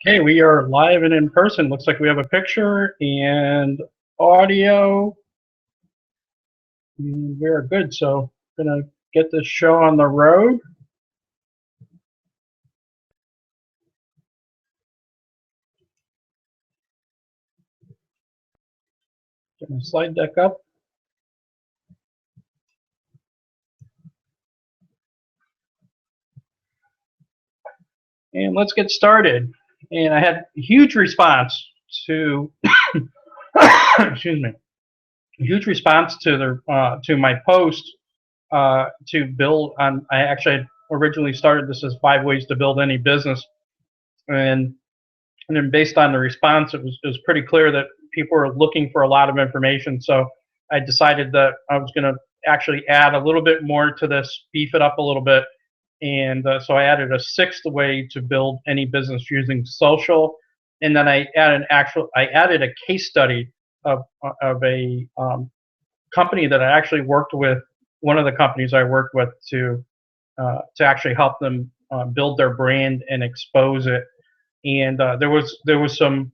Okay, we are live and in person. Looks like we have a picture and audio. We're good, so I'm gonna get this show on the road. Get my slide deck up. And let's get started. And I had a huge response to excuse me, a huge response to to my post to build on. I actually originally started this as 5 ways to build any business, and and then based on the response, it was pretty clear that people were looking for a lot of information. So I decided that I was going to actually add a little bit more to this, beef it up a little bit, and so I added a sixth way to build any business using social, and then I added a case study of a company that I actually worked with. One of the companies I worked with to actually help them build their brand and expose it, and there was some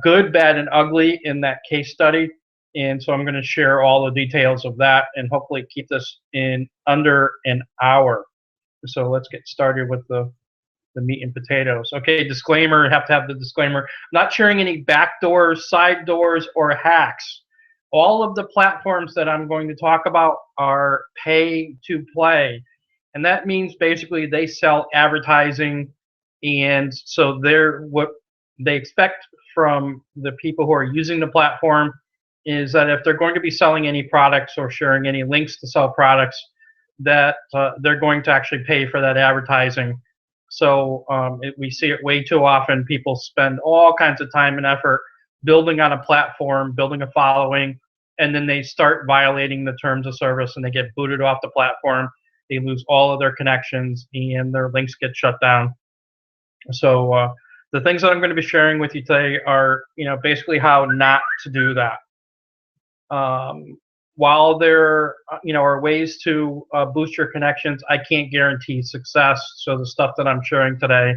good, bad, and ugly in that case study, and so I'm going to share all the details of that and hopefully keep this in under an hour. So let's get started with the meat and potatoes. Okay, disclaimer. Have to have the disclaimer. I'm not sharing any back doors, side doors, or hacks. All of the platforms that I'm going to talk about are pay to play, and that means basically they sell advertising, and so what they expect from the people who are using the platform is that if they're going to be selling any products or sharing any links to sell products, that they're going to actually pay for that advertising. So we see it way too often. People spend all kinds of time and effort building on a platform, building a following, and then they start violating the terms of service and they get booted off the platform. They lose all of their connections and their links get shut down. So the things that I'm going to be sharing with you today are, basically how not to do that. While there, are ways to boost your connections, I can't guarantee success. So the stuff that I'm sharing today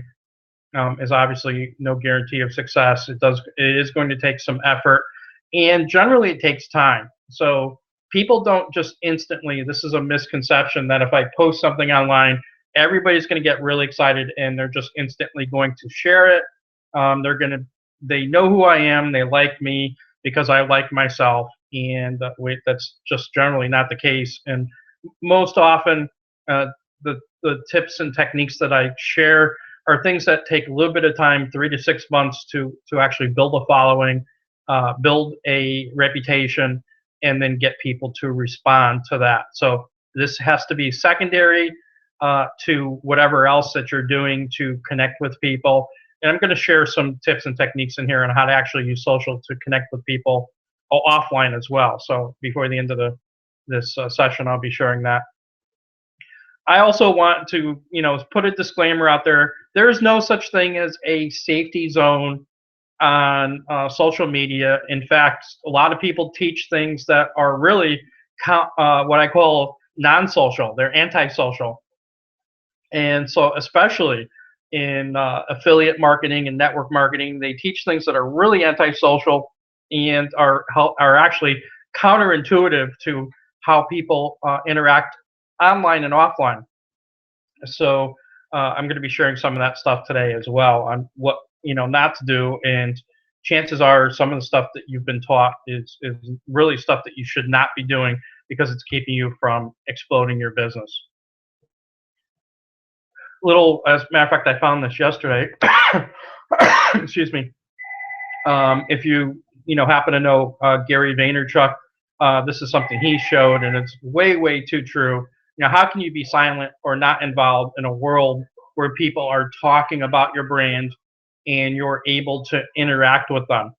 is obviously no guarantee of success. It is going to take some effort, and generally it takes time. So people don't just instantly. This is a misconception that if I post something online, everybody's going to get really excited and they're just instantly going to share it. They know who I am. They like me because I like myself, and that's just generally not the case. And most often, the tips and techniques that I share are things that take a little bit of time, 3 to 6 months, to actually build a following, build a reputation, and then get people to respond to that. So this has to be secondary to whatever else that you're doing to connect with people. And I'm going to share some tips and techniques in here on how to actually use social to connect with people offline as well. So before the end of this session, I'll be sharing that. I also want to, put a disclaimer out there. There is no such thing as a safety zone on social media. In fact, a lot of people teach things that are really what I call non-social. They're anti-social, and so especially in affiliate marketing and network marketing, they teach things that are really anti-social and are actually counterintuitive to how people interact online and offline. So I'm going to be sharing some of that stuff today as well on what not to do. And chances are some of the stuff that you've been taught is really stuff that you should not be doing because it's keeping you from exploding your business. As a matter of fact, I found this yesterday. Excuse me. If you happen to know Gary Vaynerchuk, this is something he showed, and it's way too true. How can you be silent or not involved in a world where people are talking about your brand and you're able to interact with them?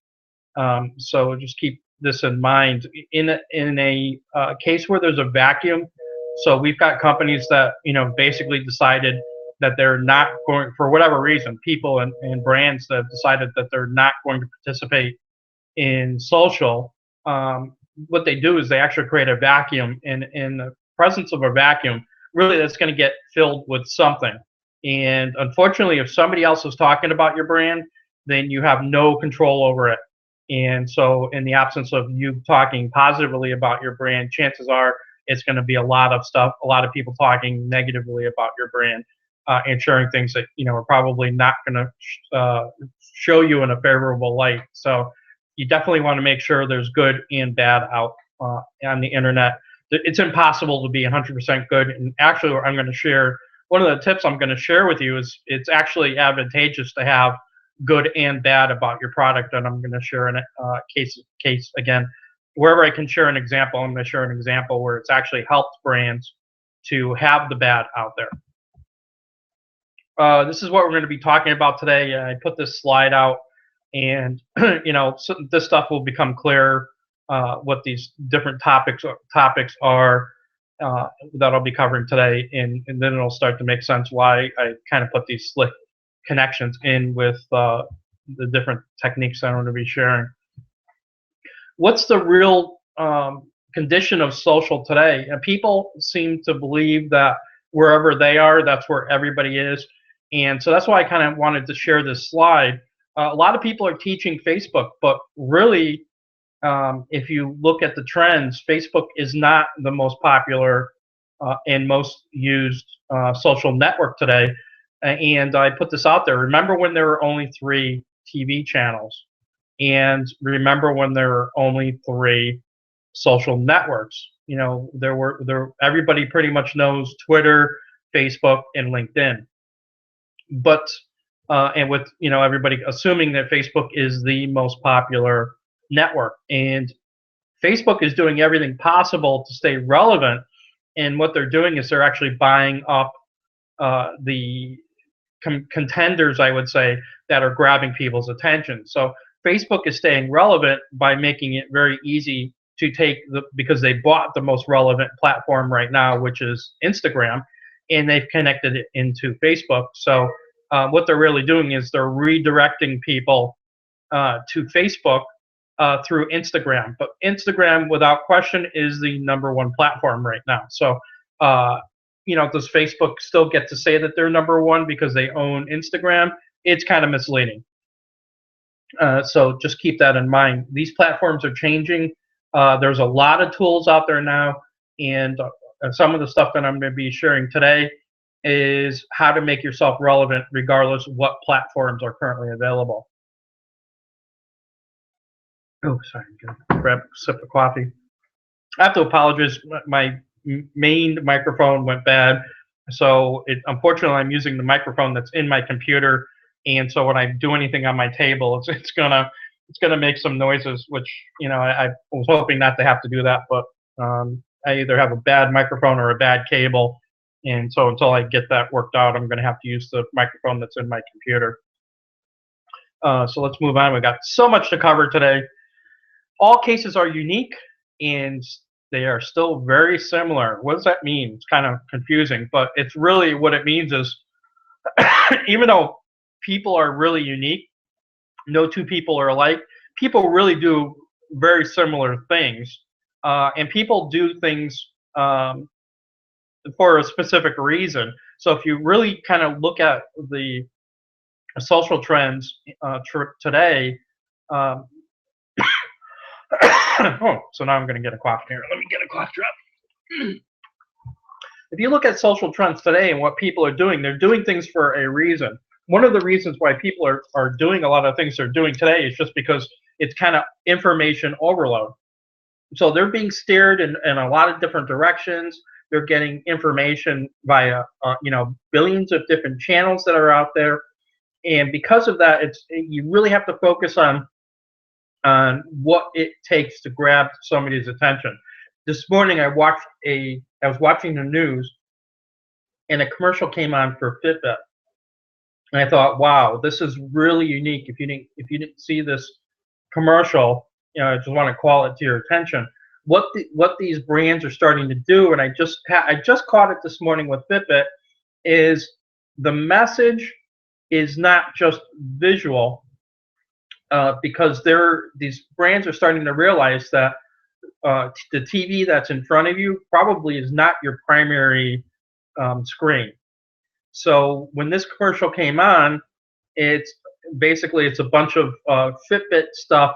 So just keep this in mind. In a case where there's a vacuum, so we've got companies that basically decided that they're not going, for whatever reason, people and brands that have decided that they're not going to participate in social. What they do is they actually create a vacuum, and in the presence of a vacuum, really that's going to get filled with something. And unfortunately, if somebody else is talking about your brand, then you have no control over it. And so, in the absence of you talking positively about your brand, chances are it's going to be a lot of stuff, a lot of people talking negatively about your brand, and sharing things that are probably not going to show you in a favorable light. So, you definitely want to make sure there's good and bad out on the internet. It's impossible to be 100% good. And actually, I'm going to share one of the tips I'm going to share with you is it's actually advantageous to have good and bad about your product, and I'm going to share a case again. Wherever I can share an example, I'm going to share an example where it's actually helped brands to have the bad out there. This is what we're going to be talking about today. I put this slide out, and so this stuff will become clear. What these different topics are that I'll be covering today, and then it'll start to make sense why I kind of put these slick connections in with the different techniques I'm going to be sharing. What's the real condition of social today? And people seem to believe that wherever they are, that's where everybody is. And so that's why I kind of wanted to share this slide. A lot of people are teaching Facebook, but really, if you look at the trends, Facebook is not the most popular and most used social network today. And I put this out there. Remember when there were only 3 TV channels? And remember when there were only 3 social networks? Everybody pretty much knows Twitter, Facebook, and LinkedIn. But and with everybody assuming that Facebook is the most popular network, and Facebook is doing everything possible to stay relevant. And what they're doing is they're actually buying up the contenders, I would say, that are grabbing people's attention. So Facebook is staying relevant by making it very easy to take because they bought the most relevant platform right now, which is Instagram, and they've connected it into Facebook. So what they're really doing is they're redirecting people to Facebook through Instagram. But Instagram, without question, is the #1 platform right now. So does Facebook still get to say that they're #1 because they own Instagram? It's kind of misleading. So just keep that in mind. These platforms are changing. There's a lot of tools out there now, and some of the stuff that I'm going to be sharing today is how to make yourself relevant regardless of what platforms are currently available. Oh, sorry, I'm going to grab a sip of coffee. I have to apologize. My main microphone went bad, so unfortunately I'm using the microphone that's in my computer, and so when I do anything on my table, it's gonna make some noises, which I was hoping not to have to do that, but I either have a bad microphone or a bad cable, and so until I get that worked out, I'm gonna have to use the microphone that's in my computer. So let's move on. We've got so much to cover today. All cases are unique, and they are still very similar. What does that mean? It's kind of confusing, but it's really what it means is even though people are really unique, no 2 people are alike, people really do very similar things. And people do things for a specific reason. So if you really kind of look at the social trends today, oh, so now I'm going to get a cough here. Let me get a cough drop. If you look at social trends today and what people are doing, they're doing things for a reason. One of the reasons why people are doing a lot of things they're doing today is just because it's kind of information overload. So they're being steered in a lot of different directions. They're getting information via billions of different channels that are out there, and because of that, you really have to focus on what it takes to grab somebody's attention. This morning I was watching the news, and a commercial came on for Fitbit, and I thought, wow, this is really unique. If you didn't see this commercial, I just want to call it to your attention. What these brands are starting to do, and I just caught it this morning with Fitbit, is the message is not just visual, because these brands are starting to realize that the TV that's in front of you probably is not your primary screen. So when this commercial came on, it's it's a bunch of Fitbit stuff,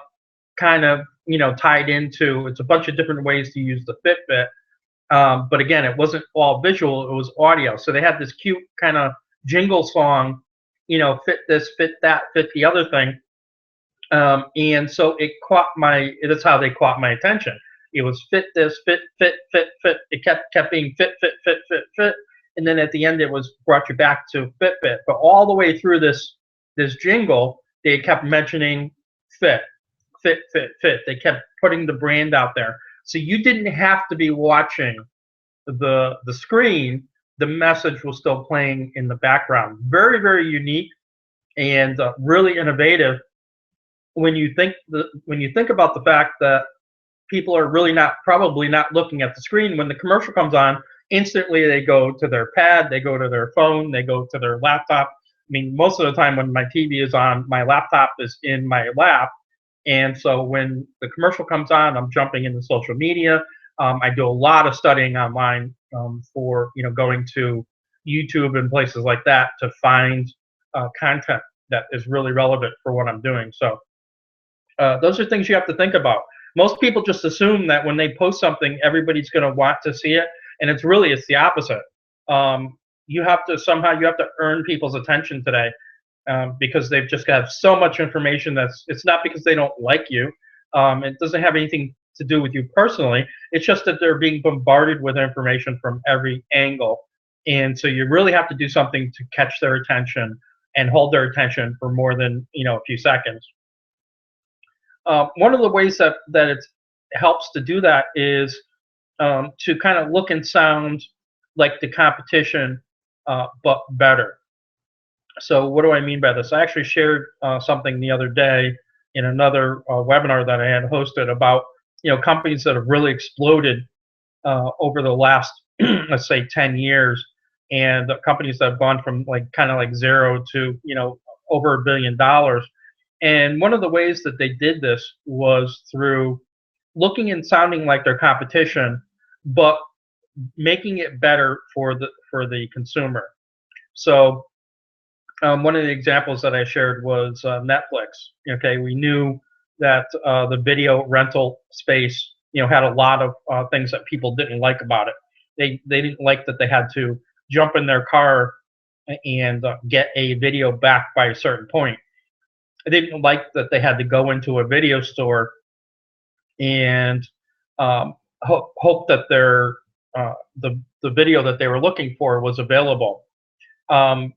kind of tied into. It's a bunch of different ways to use the Fitbit. But again, it wasn't all visual; it was audio. So they had this cute kind of jingle song, fit this, fit that, fit the other thing. And so it caught my. That's how they caught my attention. It was fit this, fit, fit, fit, fit. It kept being fit, fit, fit, fit, fit, and then at the end it was brought you back to Fitbit. But all the way through this jingle, they kept mentioning fit, fit, fit, fit. They kept putting the brand out there, so you didn't have to be watching the screen. The message was still playing in the background. Very, very unique and really innovative when you think about the fact that people are really probably not looking at the screen when the commercial comes on. Instantly, they go to their pad, they go to their phone, they go to their laptop. I mean, most of the time when my TV is on, my laptop is in my lap, and so when the commercial comes on, I'm jumping into social media. I do a lot of studying online for going to YouTube and places like that to find content that is really relevant for what I'm doing. So those are things you have to think about. Most people just assume that when they post something, everybody's going to want to see it, and it's the opposite. You have to earn people's attention today because they've just got so much information. It's not because they don't like you. It doesn't have anything to do with you personally. It's just that they're being bombarded with information from every angle, and so you really have to do something to catch their attention and hold their attention for more than a few seconds. One of the ways that it helps to do that is to kind of look and sound like the competition, but better. So what do I mean by this? I actually shared something the other day in another webinar that I had hosted about companies that have really exploded over the last let's say 10 years, and companies that have gone from kind of like zero to over $1 billion. And one of the ways that they did this was through looking and sounding like their competition, but making it better for the consumer. So one of the examples that I shared was Netflix. Okay, we knew that the video rental space, had a lot of things that people didn't like about it. They didn't like that they had to jump in their car and get a video back by a certain point. They didn't like that they had to go into a video store and hope that the video that they were looking for was available. They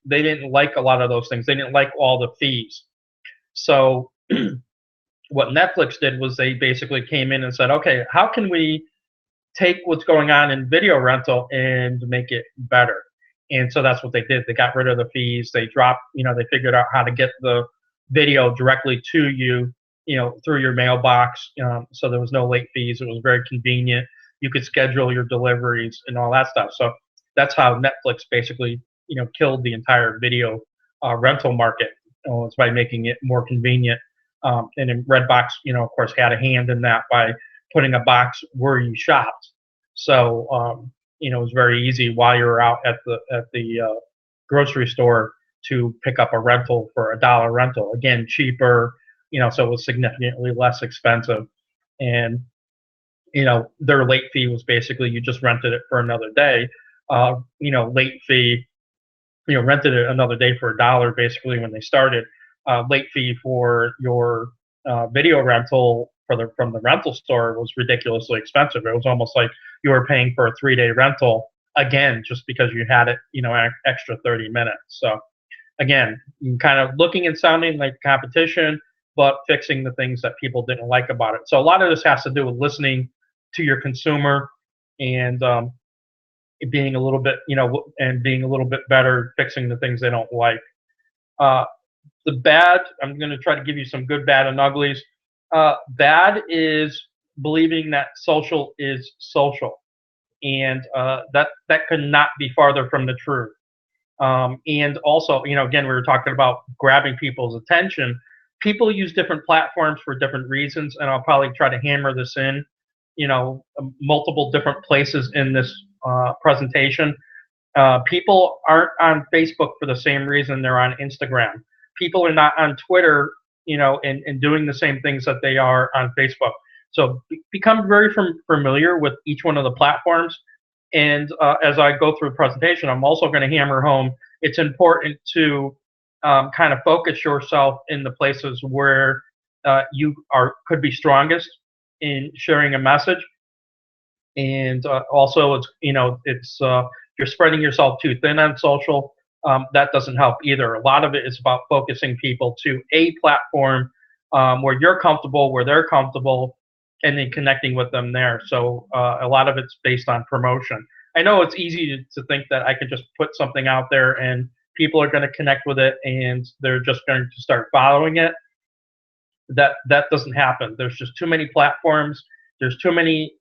didn't like a lot of those things. They didn't like all the fees. So what Netflix did was they basically came in and said, okay, how can we take what's going on in video rental and make it better? And so that's what they did. They got rid of the fees. They they figured out how to get the video directly to you, through your mailbox. So there was no late fees. It was very convenient. You could schedule your deliveries and all that stuff. So that's how Netflix basically, killed the entire video rental market. It's by making it more convenient. And then Redbox, of course, had a hand in that by putting a box where you shopped. So it was very easy while you were out at the grocery store to pick up a rental for $1 rental. Again, cheaper, so it was significantly less expensive. And their late fee was basically you just rented it for another day. Late fee, rented it another day for $1 basically when they started. Late fee for your video rental from the rental store was ridiculously expensive. It was almost like you were paying for a 3-day rental, again, just because you had it, extra 30 minutes. So again, kind of looking and sounding like competition, but fixing the things that people didn't like about it. So a lot of this has to do with listening to your consumer and being a little bit, being a little bit better, fixing the things they don't like. The bad, I'm going to try to give you some good, bad, and uglies. Bad is believing that social is social, and that could not be farther from the truth. And also, again, we were talking about grabbing people's attention. People use different platforms for different reasons, and I'll probably try to hammer this in, multiple different places in this presentation. People aren't on Facebook for the same reason they're on Instagram. People are not on Twitter, and doing the same things that they are on Facebook. So become very familiar with each one of the platforms. And as I go through the presentation, I'm also going to hammer home it's important to kind of focus yourself in the places where you could be strongest in sharing a message. And also, it's you're spreading yourself too thin on social. That doesn't help either. A lot of it is about focusing people to a platform where you're comfortable, where they're comfortable, and then connecting with them there. So a lot of it's based on promotion. I know it's easy to think that I can just put something out there and people are going to connect with it and they're just going to start following it. That doesn't happen. There's just too many platforms. There's too many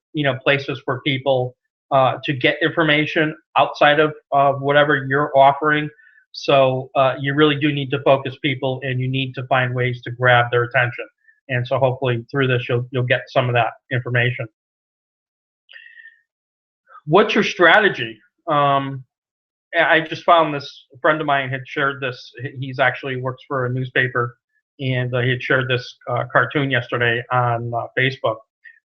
places for people to get information outside of whatever you're offering. So you really do need to focus people, and you need to find ways to grab their attention. And so hopefully through this you'll get some of that information. What's your strategy? I just found this. A friend of mine had shared this. He's actually works for a newspaper, and he had shared this cartoon yesterday on Facebook.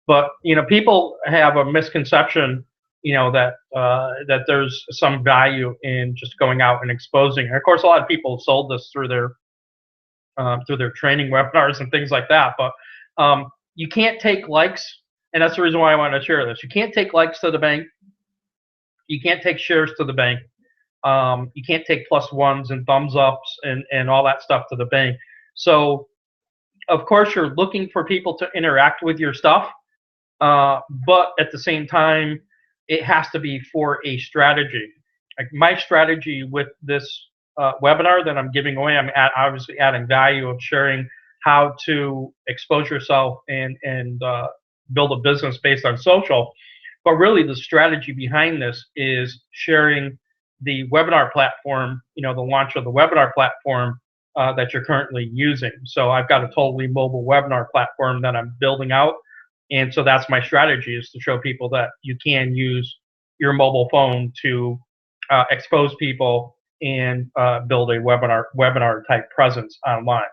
But people have a misconception, that there's some value in just going out and exposing. And of course, a lot of people sold this through their training webinars and things like that. But you can't take likes, and that's the reason why I want to share this. You can't take likes to the bank. You can't take shares to the bank. You can't take +1s and thumbs ups and all that stuff to the bank. So, of course, you're looking for people to interact with your stuff, but at the same time, it has to be for a strategy. Like my strategy with this webinar that I'm giving away, I'm obviously adding value of sharing how to expose yourself and build a business based on social. But really, the strategy behind this is sharing the webinar platform, the launch of the webinar platform that you're currently using. So I've got a totally mobile webinar platform that I'm building out. And so that's my strategy, is to show people that you can use your mobile phone to expose people and build a webinar type presence online.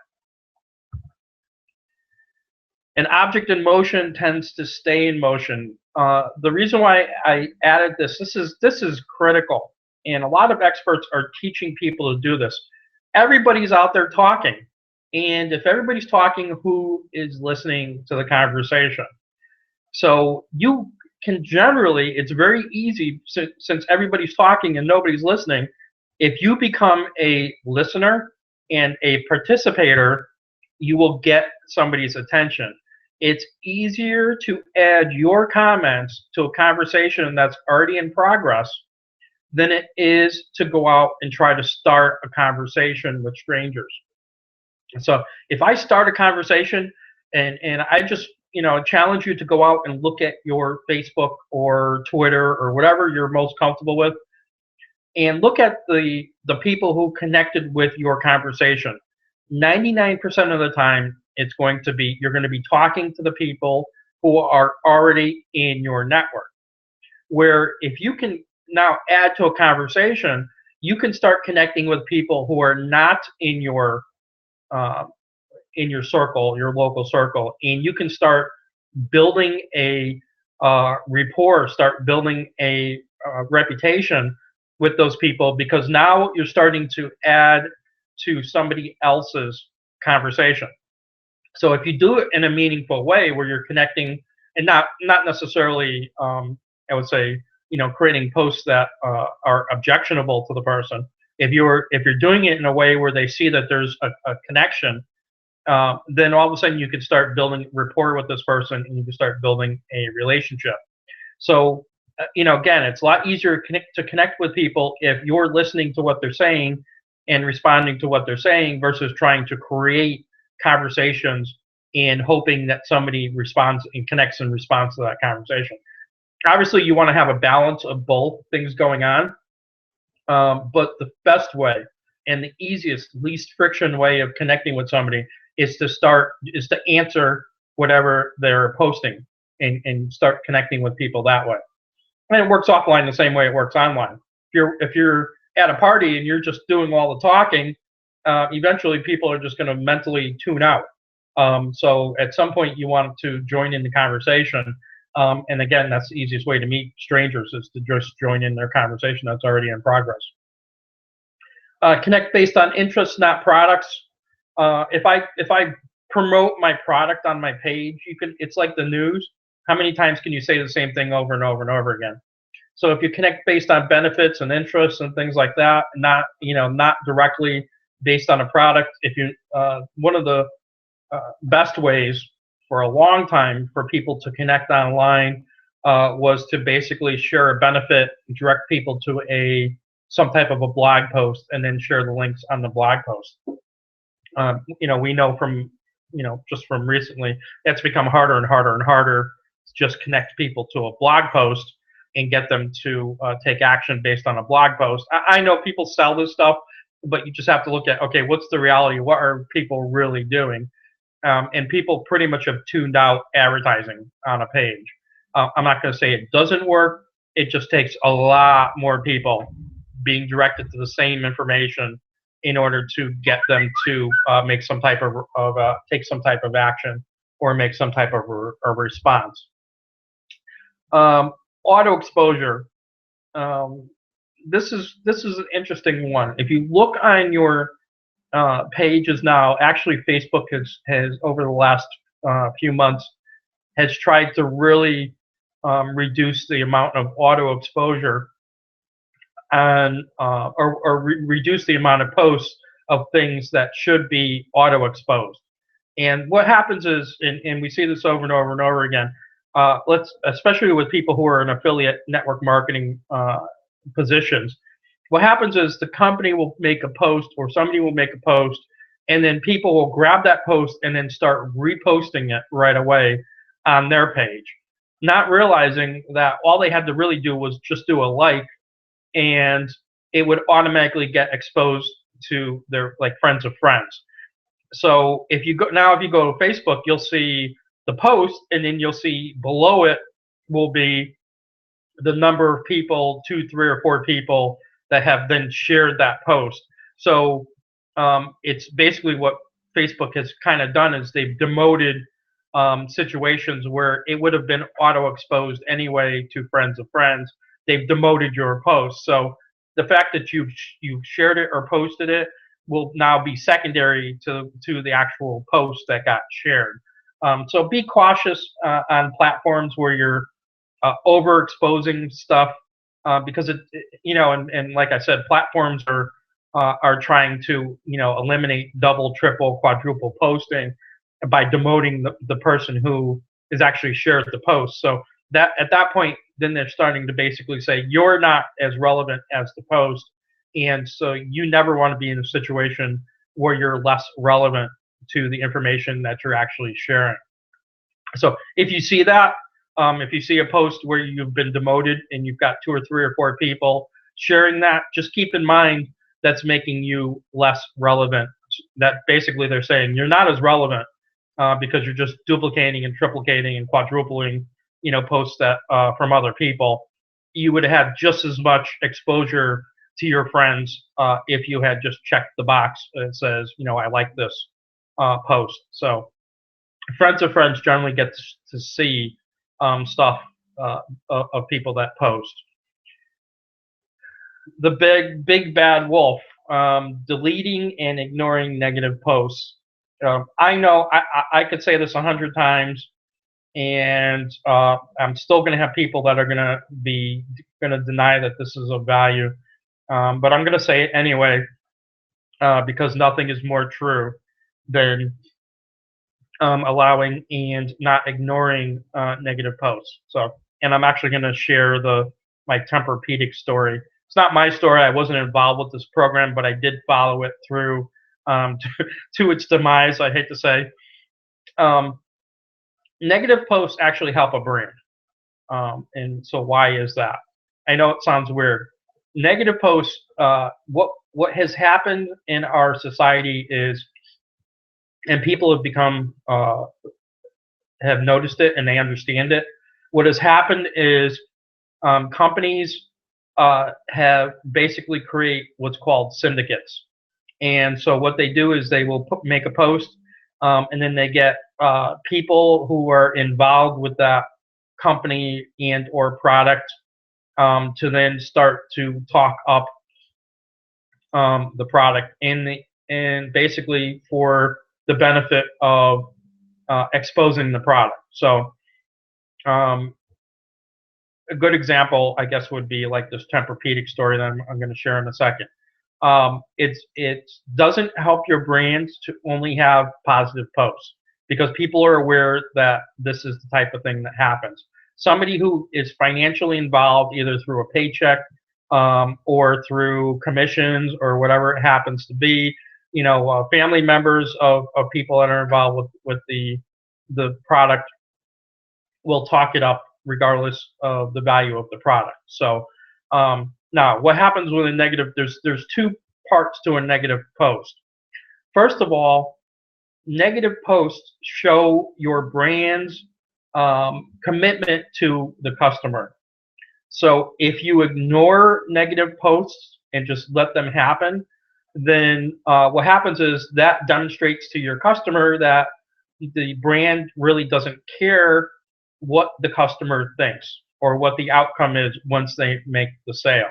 An object in motion tends to stay in motion. The reason why I added this is critical, and a lot of experts are teaching people to do this. Everybody's out there talking, and if everybody's talking, who is listening to the conversation? So you can generally, it's very easy, since everybody's talking and nobody's listening, if you become a listener and a participator, you will get somebody's attention. It's easier to add your comments to a conversation that's already in progress than it is to go out and try to start a conversation with strangers. So if I start a conversation and I just challenge you to go out and look at your Facebook or Twitter or whatever you're most comfortable with, and look at the people who connected with your conversation. 99% of the time, you're going to be talking to the people who are already in your network. Where if you can now add to a conversation, you can start connecting with people who are not in your circle, your local circle, and you can start building a rapport, start building a reputation with those people, because now you're starting to add to somebody else's conversation. So if you do it in a meaningful way where you're connecting, and not necessarily, I would say, creating posts that are objectionable to the person. If you're doing it in a way where they see that there's a connection, then all of a sudden you can start building rapport with this person, and you can start building a relationship. So, again, it's a lot easier to connect with people if you're listening to what they're saying and responding to what they're saying, versus trying to create conversations and hoping that somebody responds and connects and responds to that conversation. Obviously, you want to have a balance of both things going on, but the best way and the easiest, least friction way of connecting with somebody is to answer whatever they're posting and start connecting with people that way. And it works offline the same way it works online. if you're at a party and you're just doing all the talking, eventually people are just going to mentally tune out. So at some point you want to join in the conversation. And again, that's the easiest way to meet strangers, is to just join in their conversation that's already in progress. Connect based on interests, not products. If I promote my product on my page, it's like the news. How many times can you say the same thing over and over and over again? So if you connect based on benefits and interests and things like that, not directly based on a product. If you one of the best ways for a long time for people to connect online was to basically share a benefit, direct people to some type of a blog post, and then share the links on the blog post. We know from just from recently, it's become harder and harder and harder to just connect people to a blog post and get them to take action based on a blog post. I know people sell this stuff, but you just have to look at, okay, what's the reality? What are people really doing? And people pretty much have tuned out advertising on a page. I'm not going to say it doesn't work. It just takes a lot more people being directed to the same information in order to get them to make some type of take some type of action or make some type of a response. Auto exposure. This is an interesting one. If you look on your pages now, actually Facebook has over the last few months has tried to really reduce the amount of auto exposure and reduce the amount of posts of things that should be auto exposed. And what happens is, and we see this over and over and over again, especially with people who are in affiliate network marketing positions, what happens is the company will make a post, or somebody will make a post, and then people will grab that post and then start reposting it right away on their page, not realizing that all they had to really do was just do a like, and it would automatically get exposed to their friends of friends. So if you go to Facebook, you'll see the post, and then you'll see below it will be the number of people, 2, 3, or 4 people that have then shared that post. So it's basically what Facebook has kind of done is they've demoted situations where it would have been auto exposed anyway to friends of friends. They've demoted your post. So the fact that you've shared it or posted it will now be secondary to the actual post that got shared. So be cautious on platforms where you're overexposing stuff, because and like I said, platforms are trying to eliminate double, triple, quadruple posting by demoting the person who is actually shared the post. So that at that point, then they're starting to basically say you're not as relevant as the post, and so you never want to be in a situation where you're less relevant to the information that you're actually sharing. So if you see that, if you see a post where you've been demoted and you've got 2 or 3 or 4 people sharing that, just keep in mind that's making you less relevant. That basically they're saying you're not as relevant because you're just duplicating and triplicating and quadrupling, posts that from other people. You would have just as much exposure to your friends if you had just checked the box that says, I like this post. So friends of friends generally get to see stuff of people that post. The big bad wolf, deleting and ignoring negative posts. I know I could say this 100 times, and I'm still going to have people that are going to deny that this is of value, but I'm going to say it anyway because nothing is more true than allowing and not ignoring negative posts. So, and I'm actually going to share my Tempur-Pedic story. It's not my story. I wasn't involved with this program, but I did follow it through to its demise, I hate to say. Negative posts actually help a brand. And so why is that? I know it sounds weird. Negative posts, what has happened in our society is, and people have become have noticed it and they understand it. What has happened is companies have basically create what's called syndicates. And so what they do is they will make a post, and then they get people who are involved with that company and or product to then start to talk up the product and basically for the benefit of exposing the product. So a good example, I guess, would be like this Tempur-Pedic story that I'm going to share in a second. It doesn't help your brands to only have positive posts because people are aware that this is the type of thing that happens. Somebody who is financially involved either through a paycheck or through commissions or whatever it happens to be, family members of people that are involved with the product will talk it up regardless of the value of the product. So now, what happens with a negative? There's two parts to a negative post. First of all, negative posts show your brand's commitment to the customer. So if you ignore negative posts and just let them happen, then what happens is that demonstrates to your customer that the brand really doesn't care what the customer thinks or what the outcome is once they make the sale.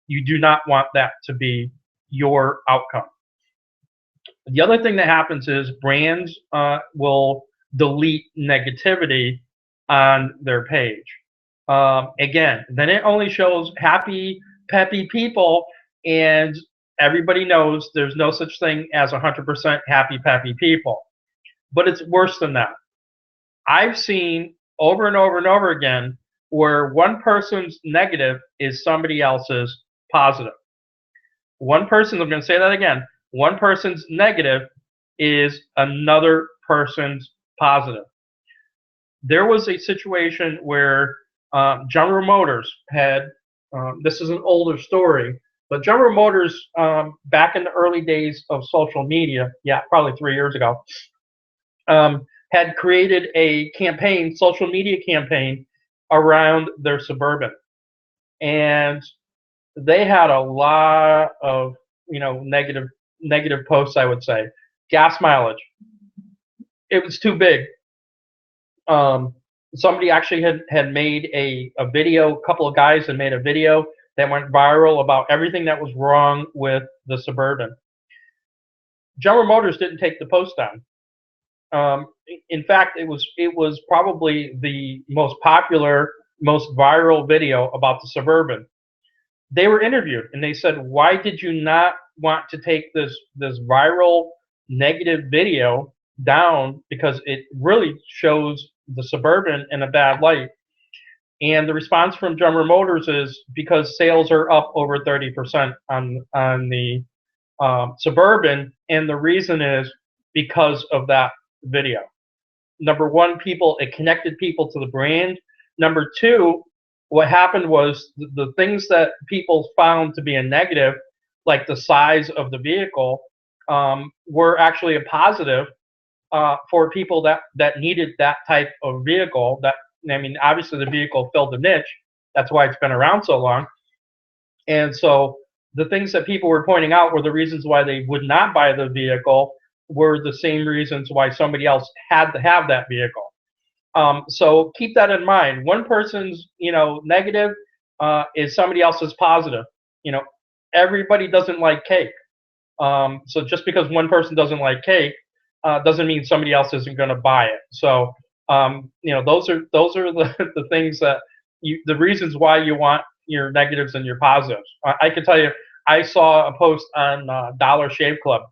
You do not want that to be your outcome. The other thing that happens is brands will delete negativity on their page. Again, then it only shows happy, peppy people, and everybody knows there's no such thing as 100% happy, peppy people. But it's worse than that. I've seen over and over and over again where one person's negative is somebody else's positive. I'm going to say that again, one person's negative is another person's positive. There was a situation where General Motors had, this is an older story, but General Motors, back in the early days of social media, probably 3 years ago, had created a campaign, social media campaign, around their Suburban. And they had a lot of, negative posts, I would say. Gas mileage. It was too big. Somebody actually had made a video, a couple of guys had made a video that went viral about everything that was wrong with the Suburban. General Motors didn't take the post down. In fact, it was probably the most popular, most viral video about the Suburban. They were interviewed and they said, "Why did you not want to take this viral negative video down? Because it really shows the Suburban in a bad light." And the response from General Motors is because sales are up over 30% on the Suburban, and the reason is because of that video. Number one, it connected people to the brand. Number two, what happened was the things that people found to be a negative, like the size of the vehicle, were actually a positive for people that needed that type of vehicle. Obviously the vehicle filled the niche. That's why it's been around so long. And so the things that people were pointing out were the reasons why they would not buy the vehicle were the same reasons why somebody else had to have that vehicle. So keep that in mind. One person's, negative is somebody else's positive. Everybody doesn't like cake. So just because one person doesn't like cake doesn't mean somebody else isn't going to buy it. So, those are the things that the reasons why you want your negatives and your positives. I can tell you, I saw a post on Dollar Shave Club.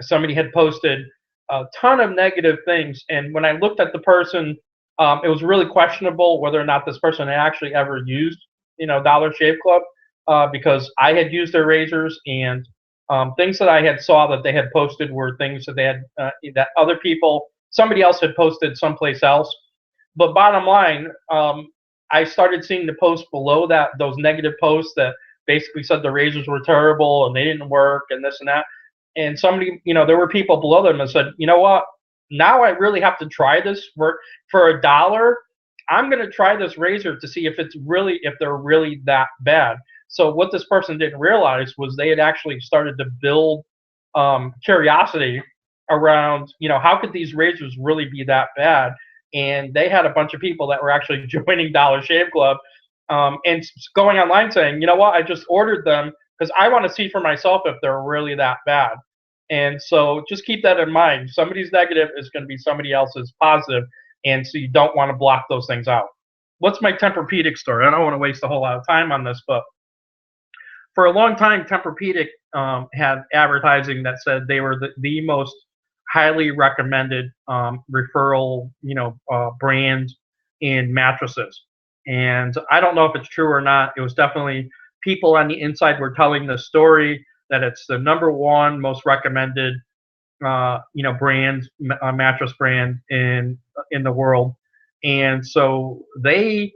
Somebody had posted a ton of negative things, and when I looked at the person, it was really questionable whether or not this person had actually ever used, Dollar Shave Club, because I had used their razors, and things that I had saw that they had posted were things that they had that somebody else had posted someplace else. But bottom line, I started seeing the posts below that, those negative posts that basically said the razors were terrible and they didn't work and this and that. And somebody, there were people below them that said, you know what? Now I really have to try this for $1. I'm going to try this razor to see if they're really that bad. So what this person didn't realize was they had actually started to build curiosity around, how could these razors really be that bad? And they had a bunch of people that were actually joining Dollar Shave Club and going online saying, you know what, I just ordered them because I want to see for myself if they're really that bad. And so just keep that in mind. Somebody's negative is going to be somebody else's positive, and so you don't want to block those things out. What's my Tempur-Pedic story? I don't want to waste a whole lot of time on this, but for a long time, Tempur-Pedic had advertising that said they were the most highly recommended referral, brand in mattresses. And I don't know if it's true or not. It was definitely people on the inside were telling the story that it's the #1 most recommended, brand, mattress brand in the world. And so they,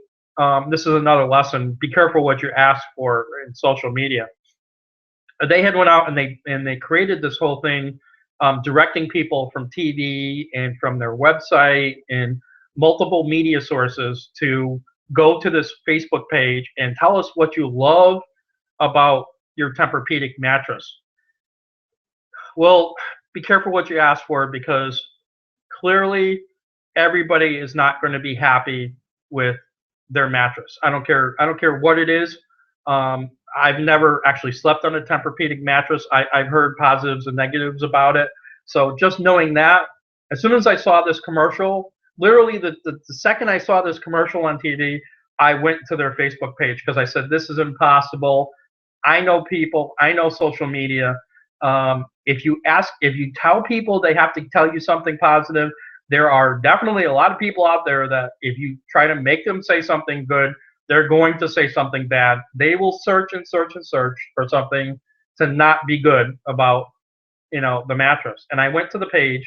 this is another lesson: be careful what you ask for in social media. They had went out and they created this whole thing, directing people from TV and from their website and multiple media sources to go to this Facebook page and tell us what you love about your Tempur-Pedic mattress. Well, be careful what you ask for, because clearly everybody is not going to be happy with their mattress. I don't care what it is. I've never actually slept on a Tempur-Pedic mattress. I've heard positives and negatives about it. So just knowing that, as soon as I saw this commercial, literally the second I saw this commercial on TV, I went to their Facebook page because I said, this is impossible. I know people, I know social media. If you tell people they have to tell you something positive, there are definitely a lot of people out there that if you try to make them say something good, they're going to say something bad. They will search and search and search for something to not be good about, the mattress. And I went to the page,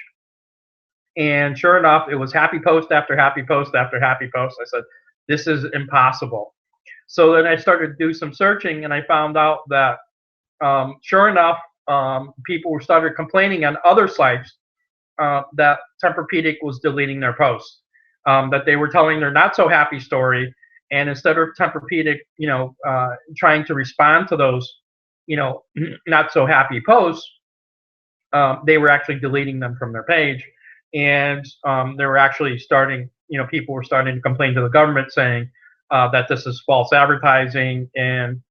and sure enough, it was happy post after happy post after happy post. I said, this is impossible. So then I started to do some searching, and I found out that, sure enough, people started complaining on other sites that Tempur-Pedic was deleting their posts, that they were telling their not so happy story, and instead of Tempur-Pedic, trying to respond to those, not so happy posts, they were actually deleting them from their page, and they were actually starting, people were starting to complain to the government saying that this is false advertising. And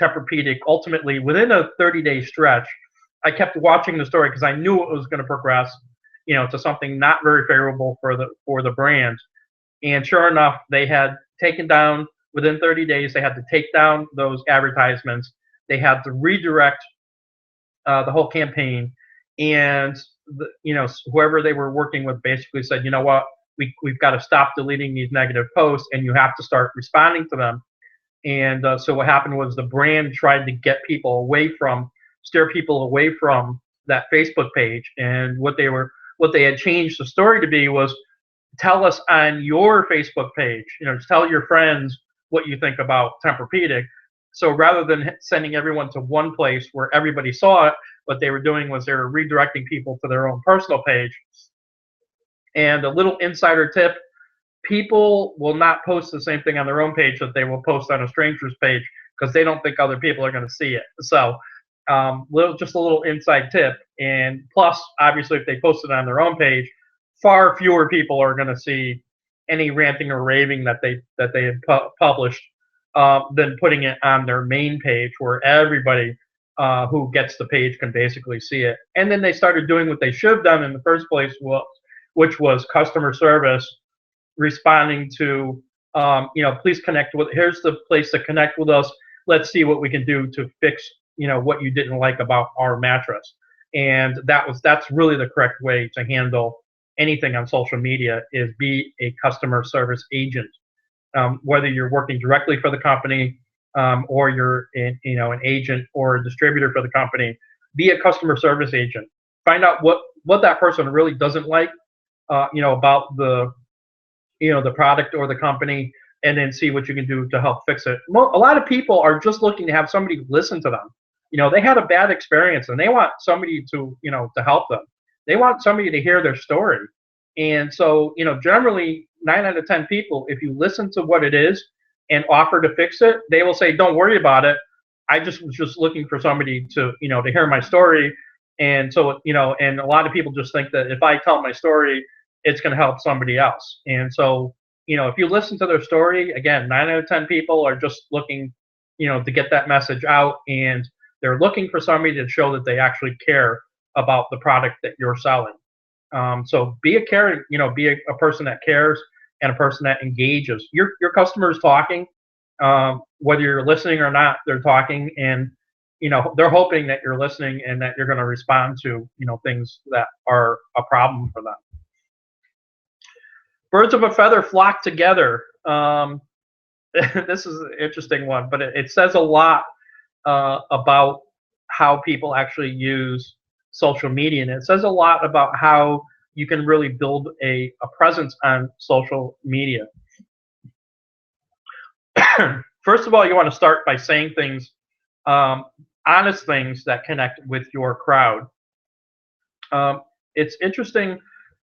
Tempur-Pedic ultimately, within a 30-day stretch, I kept watching the story because I knew it was going to progress, to something not very favorable for the brand. And sure enough, they had taken down, within 30 days, they had to take down those advertisements. They had to redirect the whole campaign, and whoever they were working with basically said, you know what, we've got to stop deleting these negative posts, and you have to start responding to them. And so what happened was the brand tried to steer people away from that Facebook page. And what they had changed the story to be was, tell us on your Facebook page, just tell your friends what you think about Tempur-Pedic. So rather than sending everyone to one place where everybody saw it, what they were doing was they were redirecting people to their own personal page. And a little insider tip: people will not post the same thing on their own page that they will post on a stranger's page, because they don't think other people are going to see it. So just a little inside tip. And plus, obviously, if they post it on their own page, far fewer people are going to see any ranting or raving that they had published than putting it on their main page, where everybody who gets the page can basically see it. And then they started doing what they should have done in the first place, which was customer service, responding to, please connect with, here's the place to connect with us. Let's see what we can do to fix, what you didn't like about our mattress. And that's really the correct way to handle anything on social media, is be a customer service agent. Whether you're working directly for the company, or you're an agent or a distributor for the company, be a customer service agent. Find out what that person really doesn't like, about the product or the company, and then see what you can do to help fix it. A lot of people are just looking to have somebody listen to them. They had a bad experience, and they want somebody to help them. They want somebody to hear their story. And so, generally, 9 out of 10 people, if you listen to what it is and offer to fix it, they will say, "Don't worry about it. I just was just looking for somebody to, to hear my story." And so, and a lot of people just think that if I tell my story, it's going to help somebody else. And so, if you listen to their story, again, 9 out of 10 people are just looking, to get that message out, and they're looking for somebody to show that they actually care about the product that you're selling. So be a caring, be a person that cares and a person that engages. Your customer is talking, whether you're listening or not. They're talking, and they're hoping that you're listening and that you're going to respond to things that are a problem for them. Birds of a feather flock together. This is an interesting one, but it says a lot about how people actually use social media, and it says a lot about how you can really build a presence on social media. First of all, you want to start by saying things, honest things that connect with your crowd. It's interesting,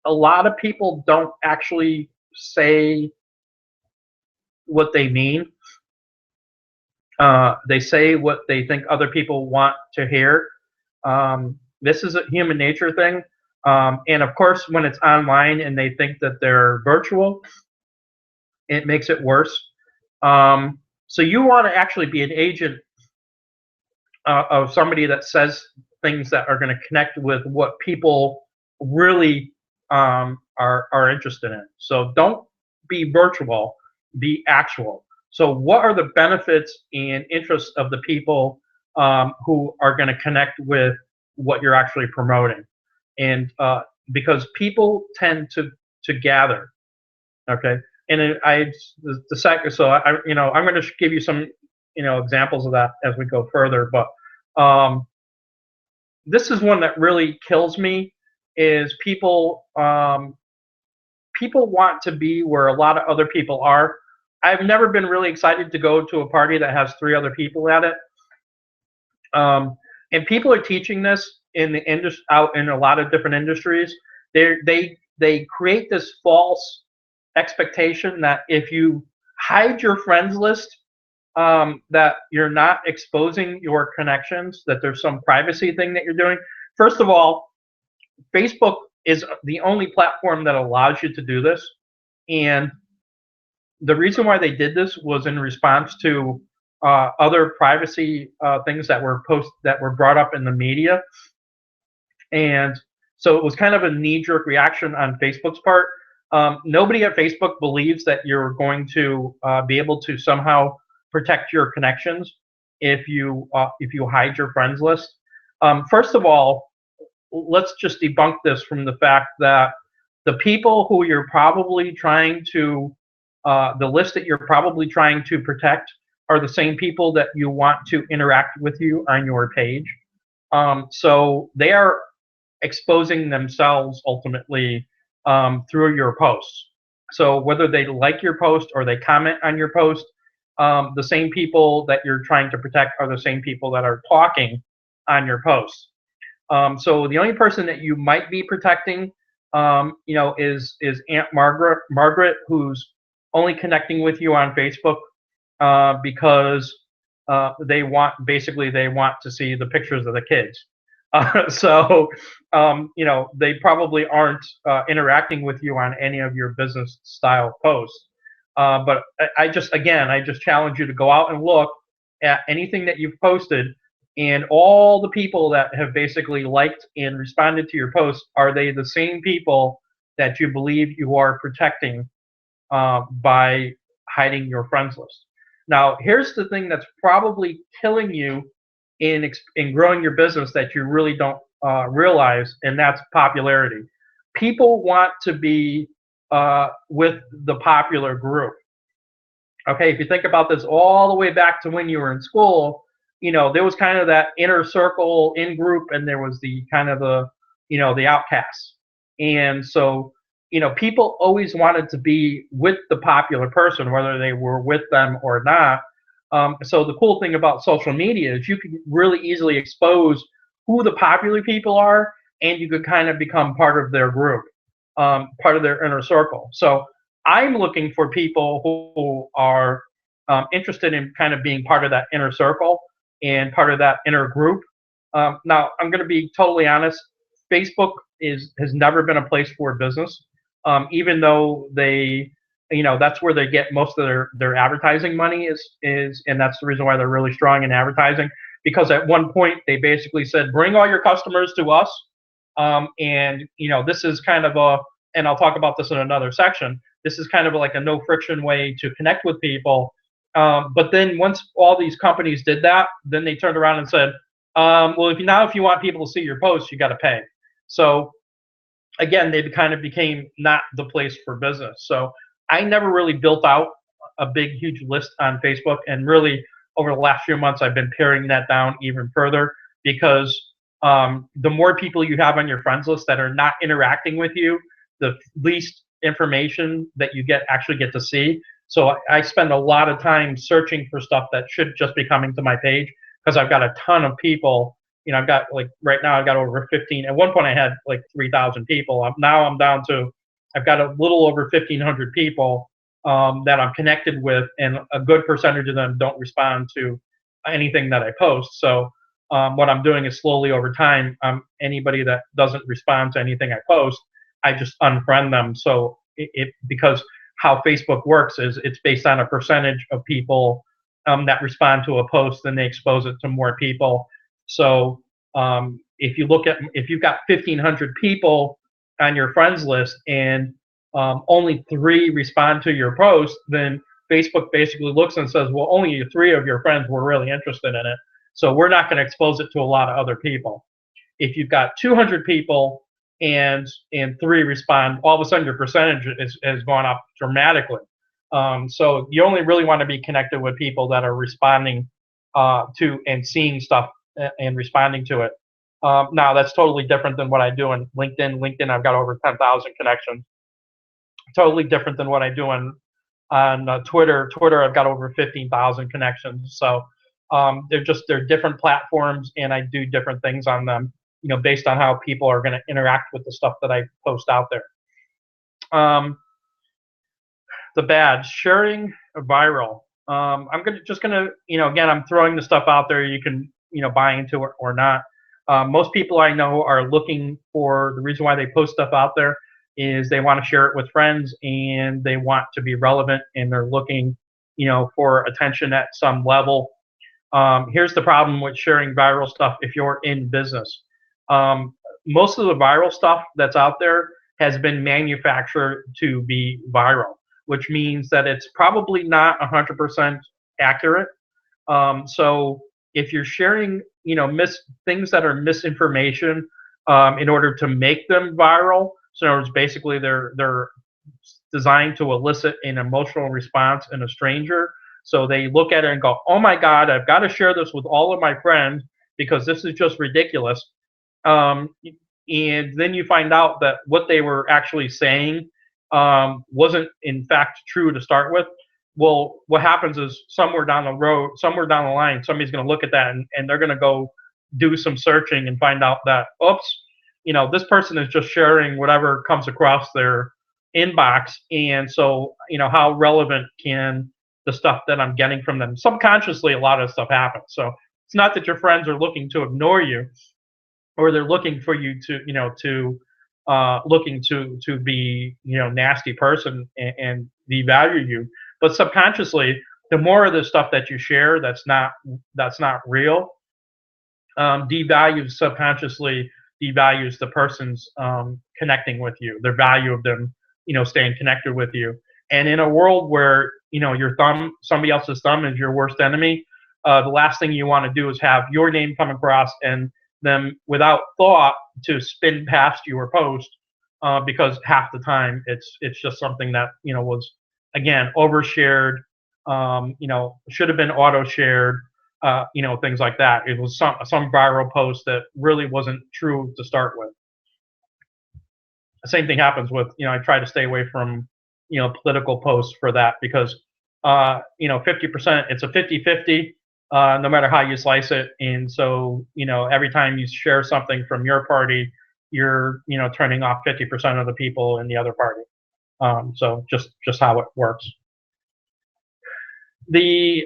a lot of people don't actually say what they mean. They say what they think other people want to hear. This is a human nature thing. And of course, when it's online and they think that they're virtual, it makes it worse. So you want to actually be an agent of somebody that says things that are going to connect with what people really are interested in. So don't be virtual, be actual. So what are the benefits and interests of the people who are going to connect with what you're actually promoting? And because people tend to gather, okay. And the second, so I'm going to give you some examples of that as we go further. But this is one that really kills me. Is people want to be where a lot of other people are. I've never been really excited to go to a party that has 3 other people at it. And people are teaching this out in a lot of different industries. They create this false expectation that if you hide your friends list, that you're not exposing your connections, that there's some privacy thing that you're doing. First of all, Facebook is the only platform that allows you to do this, and the reason why they did this was in response to other privacy things that were brought up in the media, and so it was kind of a knee-jerk reaction on Facebook's part. Nobody at Facebook believes that you're going to be able to somehow protect your connections if you hide your friends list. First of all, let's just debunk this from the fact that the people who you're probably trying to the list that you're probably trying to protect are the same people that you want to interact with you on your page. So they are exposing themselves ultimately through your posts. So whether they like your post or they comment on your post, the same people that you're trying to protect are the same people that are talking on your posts. So the only person that you might be protecting, is Aunt Margaret, who's only connecting with you on Facebook because they want to see the pictures of the kids. So they probably aren't interacting with you on any of your business style posts. But I just challenge you to go out and look at anything that you've posted, and all the people that have basically liked and responded to your post, are they the same people that you believe you are protecting by hiding your friends list? Now, here's the thing that's probably killing you in growing your business that you really don't realize, and that's popularity. People want to be with the popular group. Okay, if you think about this all the way back to when you were in school, there was kind of that inner circle in group, and there was the kind of the outcasts. And so, people always wanted to be with the popular person, whether they were with them or not. So the cool thing about social media is you can really easily expose who the popular people are, and you could kind of become part of their group, part of their inner circle. So I'm looking for people who are interested in kind of being part of that inner circle and part of that inner group. Now, I'm going to be totally honest. Facebook has never been a place for business, even though that's where they get most of their advertising money and that's the reason why they're really strong in advertising. Because at one point they basically said, bring all your customers to us, and this is kind of and I'll talk about this in another section. This is kind of like a no friction way to connect with people. But then once all these companies did that, then they turned around and said, well, if you want people to see your posts, you got to pay. So again, they kind of became not the place for business. So I never really built out a big, huge list on Facebook. And really, over the last few months, I've been paring that down even further because the more people you have on your friends list that are not interacting with you, the least information that you actually get to see. So I spend a lot of time searching for stuff that should just be coming to my page because I've got a ton of people. I've got right now I've got over 15. At one point I had like 3,000 people. Now I'm down to I've got a little over 1,500 people that I'm connected with, and a good percentage of them don't respond to anything that I post. So what I'm doing is slowly over time, anybody that doesn't respond to anything I post, I just unfriend them. So because how Facebook works is it's based on a percentage of people that respond to a post, and they expose it to more people. So if you've got 1,500 people on your friends list and only 3 respond to your post, then Facebook basically looks and says, well, only 3 of your friends were really interested in it, so we're not going to expose it to a lot of other people. If you've got 200 people and 3 respond, all of a sudden your percentage has gone up dramatically. So you only really want to be connected with people that are responding to and seeing stuff and responding to it. Now that's totally different than what I do in LinkedIn. LinkedIn, I've got over 10,000 connections. Totally different than what I do on Twitter. Twitter, I've got over 15,000 connections. So they're different platforms, and I do different things on them, based on how people are going to interact with the stuff that I post out there. The bad, sharing viral. I'm just gonna, again, I'm throwing the stuff out there. You can, buy into it or not. Most people I know are looking for the reason why they post stuff out there is they want to share it with friends and they want to be relevant, and they're looking, for attention at some level. Here's the problem with sharing viral stuff if you're in business. Most of the viral stuff that's out there has been manufactured to be viral, which means that it's probably not 100% accurate. So if you're sharing, things that are misinformation in order to make them viral, so in other words, basically they're designed to elicit an emotional response in a stranger. So they look at it and go, "Oh my God, I've got to share this with all of my friends because this is just ridiculous." And then you find out that what they were actually saying wasn't in fact true to start with. Well, what happens is somewhere down the line, somebody's going to look at that and they're going to go do some searching and find out that, oops, this person is just sharing whatever comes across their inbox. And so, how relevant can the stuff that I'm getting from them? Subconsciously, a lot of stuff happens. So it's not that your friends are looking to ignore you, or they're looking for you to looking to be nasty person and devalue you, but subconsciously, the more of the stuff that you share that's not real, subconsciously devalues the person's connecting with you, their value of them staying connected with you. And in a world where somebody else's thumb is your worst enemy, the last thing you want to do is have your name come across and them without thought to spin past your post, because half the time it's just something that was, again, overshared, should have been auto shared, things like that. It was some viral post that really wasn't true to start with. The same thing happens with, I try to stay away from political posts for that, because 50%, it's a 50-50. No matter how you slice it. And so, every time you share something from your party, you're, turning off 50% of the people in the other party. So just how it works. This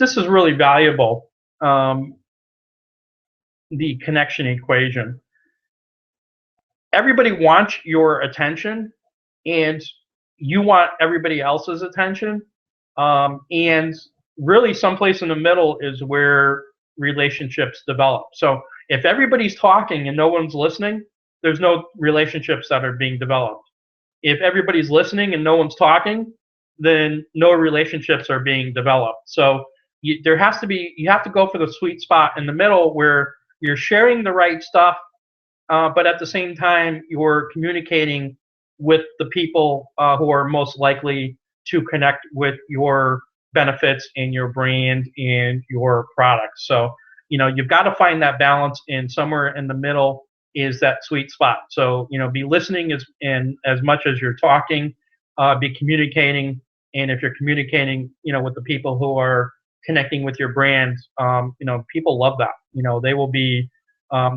is really valuable. The connection equation. Everybody wants your attention, and you want everybody else's attention. And really, someplace in the middle is where relationships develop. So if everybody's talking and no one's listening, there's no relationships that are being developed. If everybody's listening and no one's talking, then no relationships are being developed. So there has to be, you have to go for the sweet spot in the middle where you're sharing the right stuff, but at the same time, you're communicating with the people who are most likely to connect with your benefits and your brand and your products. So, you've got to find that balance, and somewhere in the middle is that sweet spot. So, be listening as much as you're talking, be communicating, and if you're communicating, with the people who are connecting with your brand, people love that. They will be.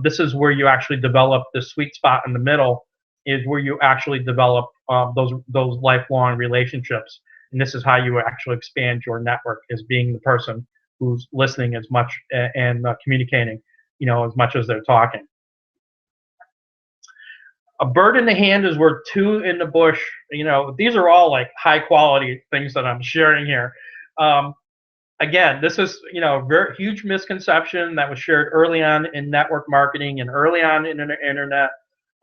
This is where you actually develop the sweet spot in the middle. Is where you actually develop those lifelong relationships, and this is how you actually expand your network, is being the person who's listening as much and communicating, as much as they're talking. A bird in the hand is worth two in the bush. These are all like high quality things that I'm sharing here. Again, this is a very huge misconception that was shared early on in network marketing and early on in the internet,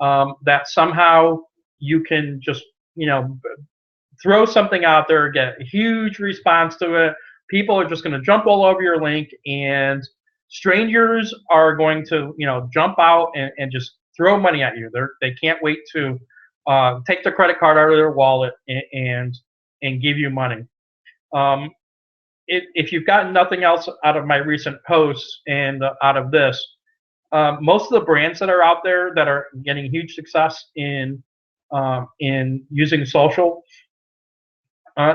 that somehow you can just throw something out there, get a huge response to it. People are just going to jump all over your link, and strangers are going to jump out and just throw money at you. They can't wait to take their credit card out of their wallet and give you money. If you've gotten nothing else out of my recent posts and out of this, most of the brands that are out there that are getting huge success in using social,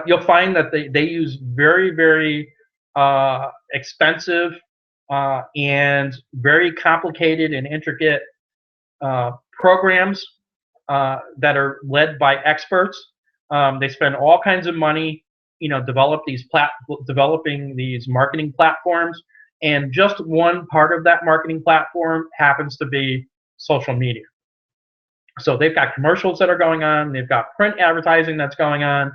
you'll find that they use very, very expensive and very complicated and intricate programs that are led by experts. They spend all kinds of money, developing these marketing platforms, and just one part of that marketing platform happens to be social media. So they've got commercials that are going on, they've got print advertising that's going on,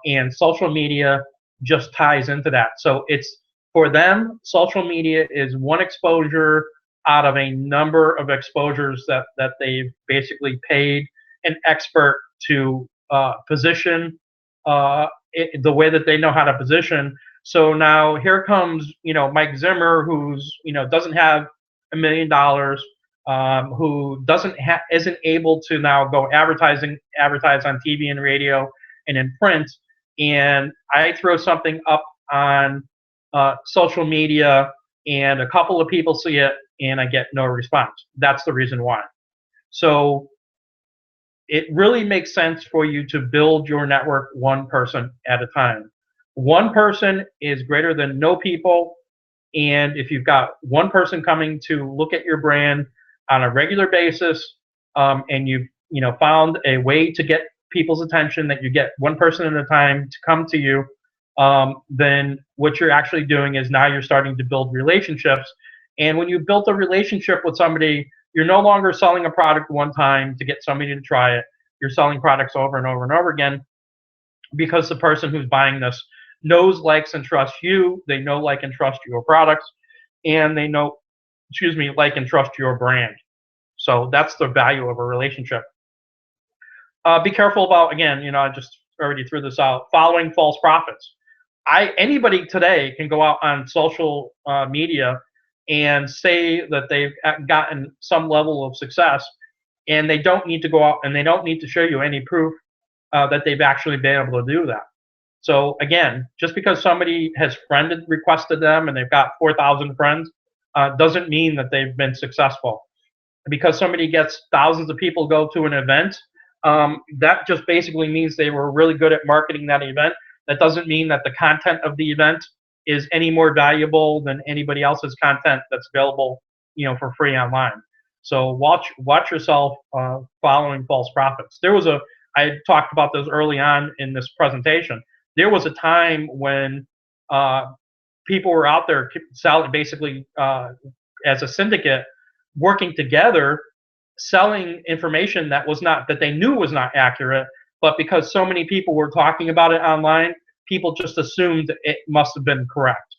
and social media just ties into that. So it's, for them, social media is one exposure out of a number of exposures that they've basically paid an expert to position the way that they know how to position. So now here comes Mike Zimmer, who's doesn't have $1 million, who isn't able to now go advertise on TV and radio and in print, and I throw something up on social media, and a couple of people see it, and I get no response. That's the reason why. So it really makes sense for you to build your network one person at a time. One person is greater than no people, and if you've got one person coming to look at your brand on a regular basis, and you found a way to get people's attention, that you get one person at a time to come to you, then what you're actually doing is now you're starting to build relationships. And when you built a relationship with somebody, you're no longer selling a product one time to get somebody to try it. You're selling products over and over and over again, because the person who's buying this knows, likes, and trusts you. They know, like, and trust your products, and they know, like and trust your brand. So that's the value of a relationship. Be careful about, again, I just already threw this out, following false prophets. Anybody today can go out on social media and say that they've gotten some level of success, and they don't need to go out and they don't need to show you any proof that they've actually been able to do that. So again, just because somebody has requested them and they've got 4,000 friends, doesn't mean that they've been successful. Because somebody gets thousands of people go to an event, that just basically means they were really good at marketing that event. That doesn't mean that the content of the event is any more valuable than anybody else's content that's available, for free online. So watch yourself following false prophets. There was a I talked about this early on in this presentation. There was a time when people were out there selling, basically as a syndicate, working together, selling information that was not, that they knew was not accurate, but because so many people were talking about it online, people just assumed it must have been correct.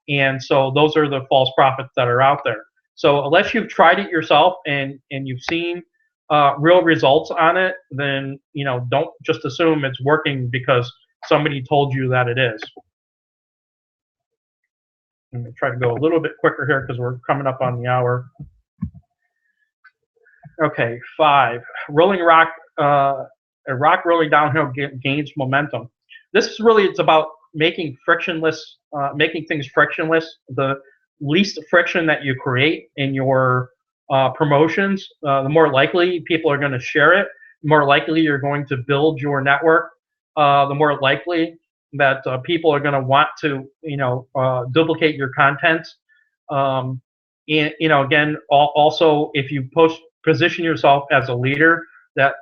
And so those are the false prophets that are out there. So unless you've tried it yourself and you've seen real results on it, then don't just assume it's working because somebody told you that it is. I'm going to try to go a little bit quicker here because we're coming up on the hour. Okay, 5. Rolling rock, a rock rolling downhill gains momentum. This is really, it's about making frictionless, making things frictionless. The least friction that you create in your promotions, the more likely people are going to share it. The more likely you're going to build your network. The more likely that people are going to want to, duplicate your content. And again, also if you position yourself as a leader that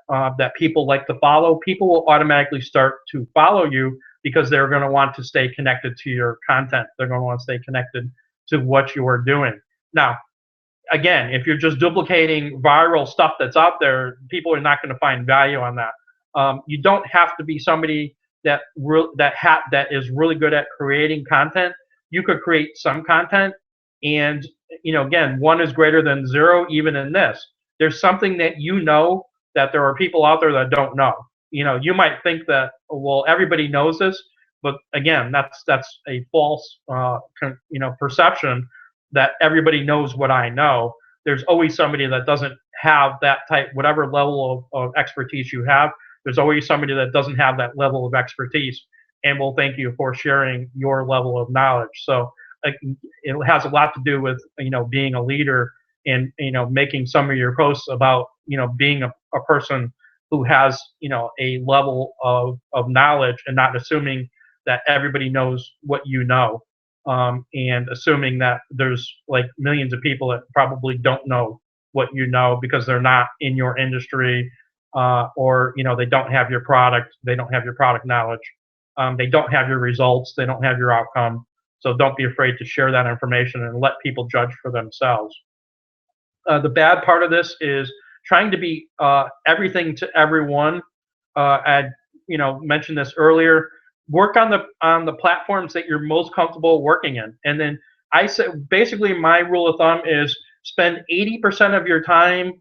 people like to follow, people will automatically start to follow you because they're going to want to stay connected to your content. They're going to want to stay connected to what you are doing. Now, again, if you're just duplicating viral stuff that's out there, people are not going to find value on that. You don't have to be somebody that is really good at creating content. You could create some content, and again, 1 is greater than 0. Even in this, there's something that that there are people out there that don't know. You might think that, well, everybody knows this, but again, that's a false perception that everybody knows what I know. There's always somebody that doesn't have that type, whatever level of expertise you have. There's always somebody that doesn't have that level of expertise, and will thank you for sharing your level of knowledge. So it has a lot to do with being a leader and making some of your posts about being a person who has a level of knowledge, and not assuming that everybody knows what you know, and assuming that there's like millions of people that probably don't know what you know because they're not in your industry, or they don't have your product, they don't have your product knowledge, they don't have your results, they don't have your outcome. So don't be afraid to share that information and let people judge for themselves. The bad part of this is trying to be everything to everyone. I mentioned this earlier. Work on the platforms that you're most comfortable working in, and then I said basically my rule of thumb is spend 80% of your time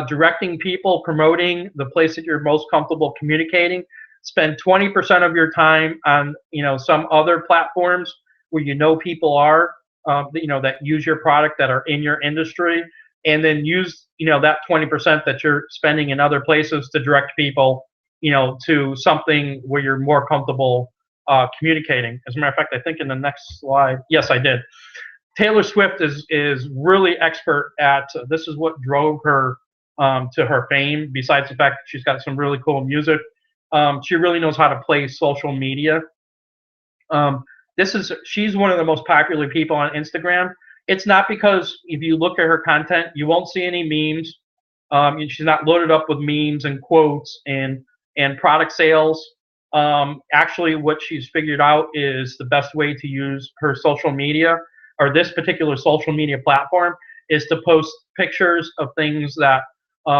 directing people, promoting the place that you're most comfortable communicating. Spend 20% of your time on some other platforms where people are that use your product, that are in your industry, and then use that 20% that you're spending in other places to direct people to something where you're more comfortable communicating. As a matter of fact, I think in the next slide, yes, I did. Taylor Swift is really expert at this. Is what drove her to her fame. Besides the fact that she's got some really cool music, she really knows how to play social media. She's one of the most popular people on Instagram. It's not because if you look at her content, you won't see any memes. She's not loaded up with memes and quotes and product sales. Actually, what she's figured out is the best way to use her social media, or this particular social media platform, is to post pictures of things that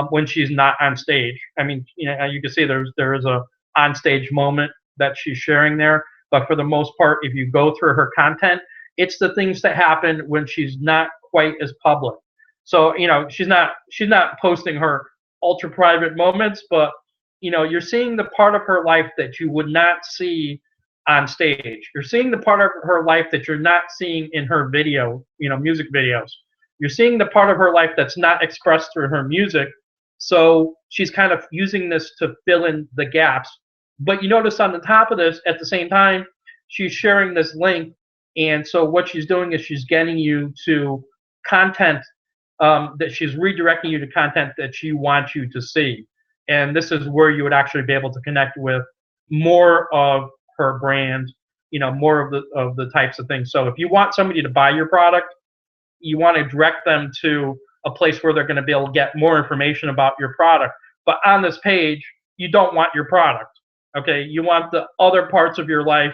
when she's not on stage. I mean, you can see there is a on stage moment that she's sharing there. But for the most part, if you go through her content, it's the things that happen when she's not quite as public. So she's not posting her ultra private moments, but you're seeing the part of her life that you would not see on stage. You're seeing the part of her life that you're not seeing in her video, music videos. You're seeing the part of her life that's not expressed through her music. So she's kind of using this to fill in the gaps. But you notice on the top of this, at the same time, she's sharing this link. And so what she's doing is she's getting you to content that she's redirecting you to content that she wants you to see. And this is where you would actually be able to connect with more of her brand, more of the types of things. So if you want somebody to buy your product, you want to direct them to a place where they're going to be able to get more information about your product. But on this page, you don't want your product. Okay, you want the other parts of your life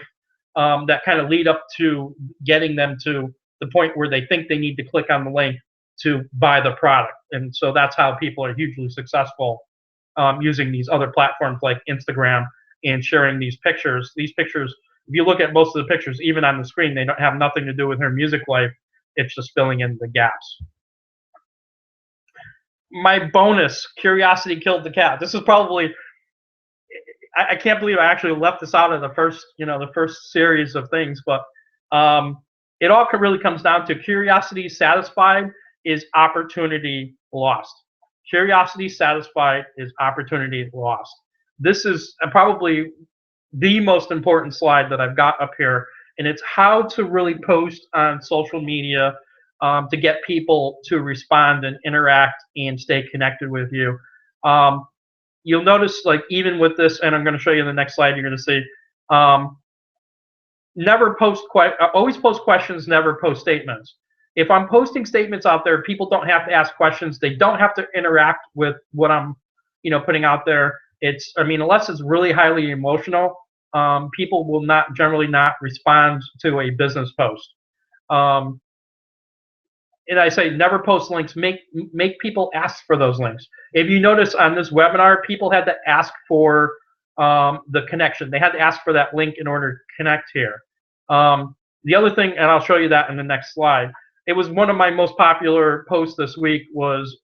that kind of lead up to getting them to the point where they think they need to click on the link to buy the product. And so that's how people are hugely successful using these other platforms like Instagram and sharing these pictures. These pictures, if you look at most of the pictures, even on the screen, they don't have nothing to do with her music life. It's just filling in the gaps. My bonus, curiosity killed the cat. This is probably, I can't believe I actually left this out of the first, the first series of things, but it all really comes down to curiosity satisfied is opportunity lost. Curiosity satisfied is opportunity lost. This is probably the most important slide that I've got up here, and it's how to really post on social media to get people to respond and interact and stay connected with you. You'll notice, like, even with this, and I'm going to show you in the next slide, you're going to see, always post questions, never post statements. If I'm posting statements out there, people don't have to ask questions. They don't have to interact with what I'm, putting out there. Unless it's really highly emotional, people will generally not respond to a business post. And I say never post links. Make people ask for those links. If you notice on this webinar, people had to ask for the connection. They had to ask for that link in order to connect here. The other thing, and I'll show you that in the next slide, it was one of my most popular posts this week was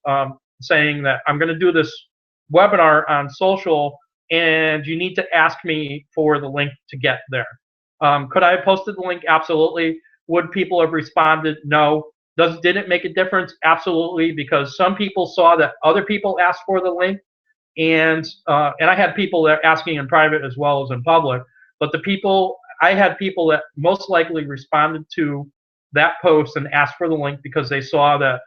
saying that I'm going to do this webinar on social, and you need to ask me for the link to get there. Could I have posted the link? Absolutely. Would people have responded? No. Did it make a difference? Absolutely, because some people saw that other people asked for the link, and I had people that asking in private as well as in public. But I had people that most likely responded to that post and asked for the link because they saw that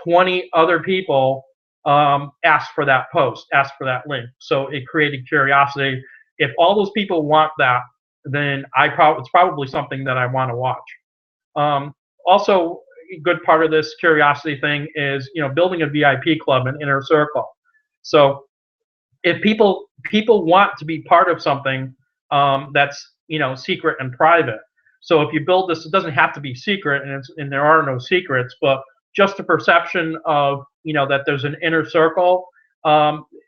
20 other people asked for that post, asked for that link. So it created curiosity. If all those people want that, then it's probably something that I want to watch. Also, a good part of this curiosity thing is building a VIP club, an inner circle. So if people want to be part of something that's secret and private. So if you build this, it doesn't have to be secret, and there are no secrets, but just a perception of that there's an inner circle,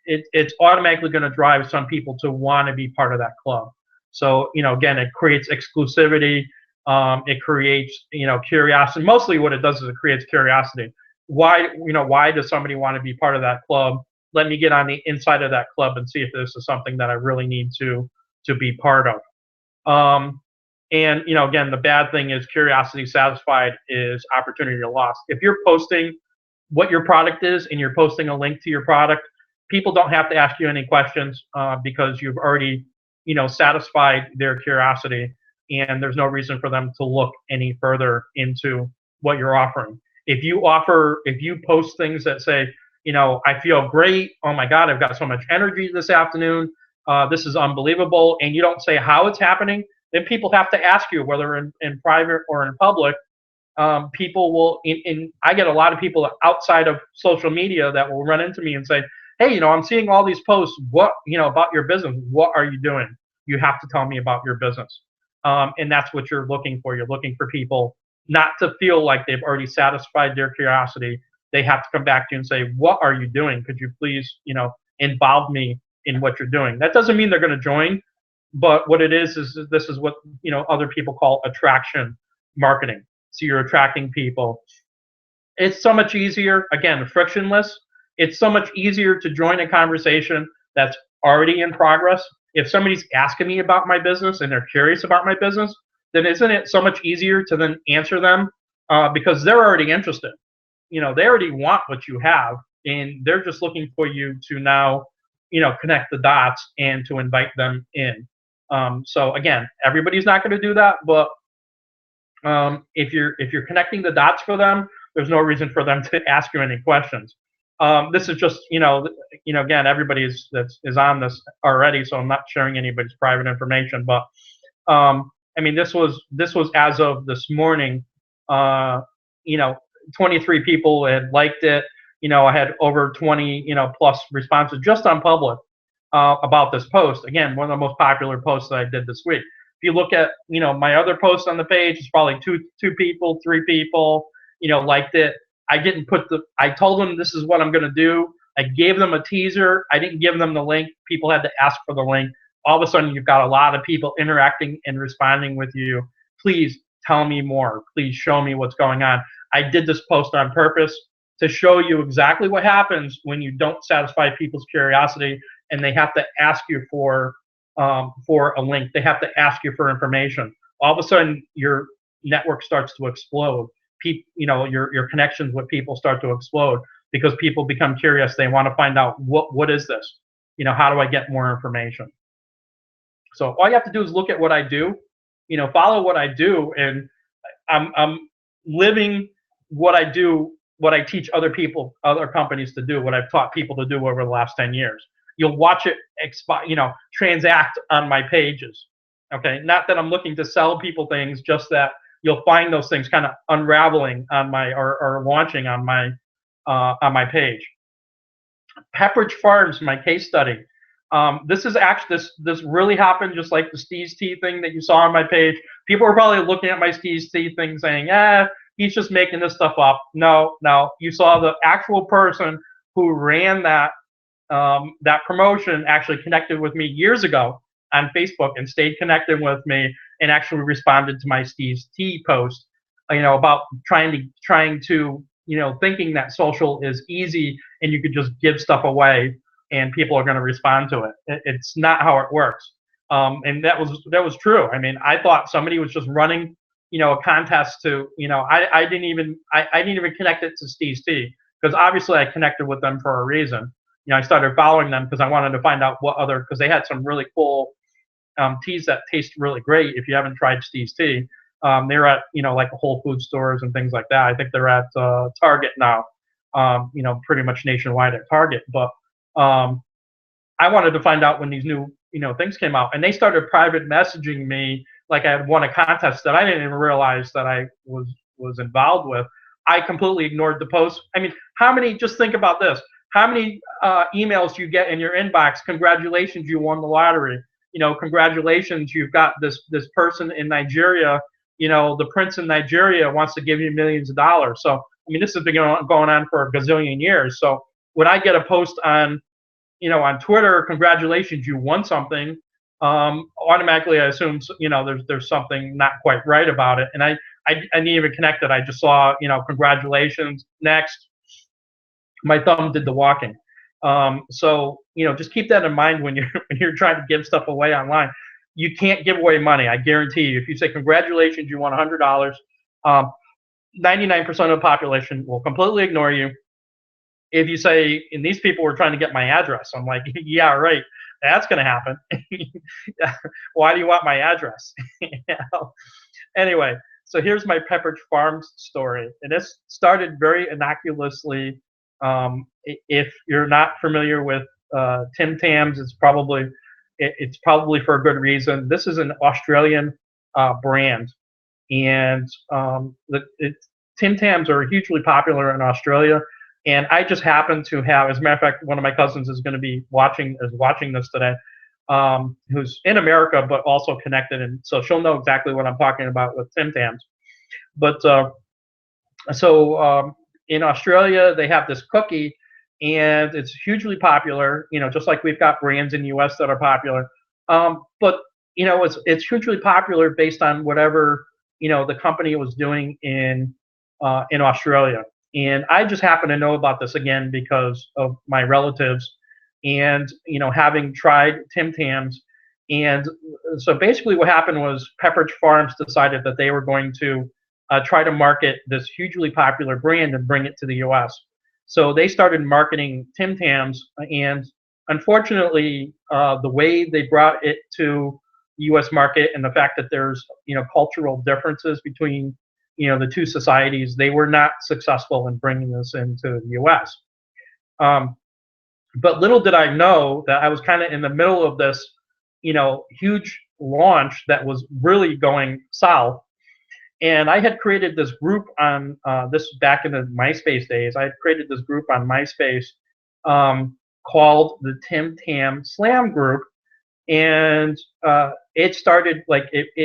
it's automatically going to drive some people to want to be part of that club. So again, it creates exclusivity. It creates curiosity. Mostly what it does is it creates curiosity. Why does somebody want to be part of that club? Let me get on the inside of that club and see if this is something that I really need to be part of. And again, the bad thing is curiosity satisfied is opportunity lost. If you're posting what your product is and you're posting a link to your product, people don't have to ask you any questions because you've already satisfied their curiosity, and there's no reason for them to look any further into what you're offering. If you post things that say, I feel great, oh my God, I've got so much energy this afternoon, this is unbelievable, and you don't say how it's happening, then people have to ask you, whether in private or in public. People will, I get a lot of people outside of social media that will run into me and say, hey, I'm seeing all these posts, what, about your business, what are you doing? You have to tell me about your business. And that's what you're looking for. You're looking for people not to feel like they've already satisfied their curiosity. They have to come back to you and say, what are you doing? Could you please, involve me in what you're doing? That doesn't mean they're going to join, but what it is this is what, other people call attraction marketing. So you're attracting people. It's so much easier, again, frictionless. It's so much easier to join a conversation that's already in progress. If somebody's asking me about my business and they're curious about my business, then isn't it so much easier to then answer them because they're already interested. They already want what you have, and they're just looking for you to now, connect the dots and to invite them in. So again, everybody's not going to do that, but if you're connecting the dots for them, there's no reason for them to ask you any questions. This is just, again, everybody is on this already, so I'm not sharing anybody's private information. But this was as of this morning. 23 people had liked it. I had over 20 plus responses just on public. about this post. Again, one of the most popular posts that I did this week. If you look at, my other posts on the page, it's probably two people, three people, liked it. I told them this is what I'm going to do. I gave them a teaser. I didn't give them the link. People had to ask for the link. All of a sudden, you've got a lot of people interacting and responding with you. Please tell me more. Please show me what's going on. I did this post on purpose to show you exactly what happens when you don't satisfy people's curiosity and they have to ask you for a link. They have to ask you for information. All of a sudden, your network starts to explode. Your connections with people start to explode because people become curious. They want to find out what is this? How do I get more information? So all you have to do is look at what I do, follow what I do, and I'm living what I do, what I teach other people, other companies to do, what I've taught people to do over the last 10 years. You'll watch it transact on my pages. Okay, not that I'm looking to sell people things, just that you'll find those things kind of unraveling on my or launching on my page. Pepperidge Farms, my case study. This is actually this really happened, just like the Steve's Tea thing that you saw on my page. People are probably looking at my Steve's Tea thing saying, he's just making this stuff up. No, you saw the actual person who ran that promotion actually connected with me years ago on Facebook and stayed connected with me and actually responded to my Steve's Tea post, about trying to thinking that social is easy and you could just give stuff away and people are going to respond to it. It's not how it works. And that was true. I mean, I thought somebody was just running, a contest to, I didn't even connect it to Steve's Tea because obviously I connected with them for a reason. I started following them because I wanted to find out because they had some really cool teas that taste really great. If you haven't tried Steve's Tea, they're at, like Whole Food stores and things like that. I think they're at Target now, pretty much nationwide at Target. But I wanted to find out when these new, things came out, and they started private messaging me like I had won a contest that I didn't even realize that I was involved with. I completely ignored the post. I mean, just think about this. How many emails do you get in your inbox? Congratulations, you won the lottery. Congratulations, you've got this person in Nigeria. The prince in Nigeria wants to give you millions of dollars. So, I mean, this has been going on for a gazillion years. So when I get a post on Twitter, congratulations, you won something, automatically I assume, there's something not quite right about it. And I didn't even connect it. I just saw, congratulations, next. My thumb did the walking. So, just keep that in mind when you're trying to give stuff away online. You can't give away money. I guarantee you. If you say congratulations, you won $100, 99% of the population will completely ignore you. If you say, and these people were trying to get my address, I'm like, yeah, right, that's going to happen. Why do you want my address? Anyway, so here's my Pepperidge Farms story, and this started very innocuously. If you're not familiar with Tim Tams, it's probably for a good reason. This is an Australian brand, and Tim Tams are hugely popular in Australia. And I just happen to have, as a matter of fact, one of my cousins is going to be watching this today, who's in America but also connected, and so she'll know exactly what I'm talking about with Tim Tams. But in Australia, they have this cookie, and it's hugely popular. Just like we've got brands in the U.S. that are popular, but it's hugely popular based on whatever the company was doing in Australia. And I just happen to know about this again because of my relatives, and having tried Tim Tams. And so basically, what happened was Pepperidge Farms decided that they were going to try to market this hugely popular brand and bring it to the U.S. So they started marketing Tim Tams, and unfortunately, the way they brought it to the U.S. market and the fact that there's cultural differences between the two societies, they were not successful in bringing this into the U.S. But little did I know that I was kind of in the middle of this, huge launch that was really going south. And I had created this group on this back in the MySpace days. I had created this group on MySpace called the Tim Tam Slam Group, and it started like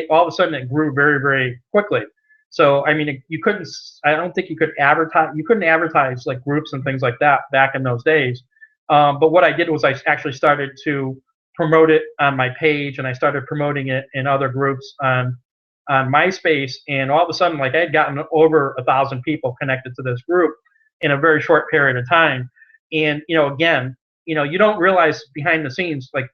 all of a sudden it grew very, very quickly. So I mean, you couldn't. I don't think you could advertise. You couldn't advertise like groups and things like that back in those days. But what I did was I actually started to promote it on my page, and I started promoting it in other groups on MySpace. And all of a sudden, like I had gotten over 1,000 people connected to this group in a very short period of time. And again, you don't realize behind the scenes, like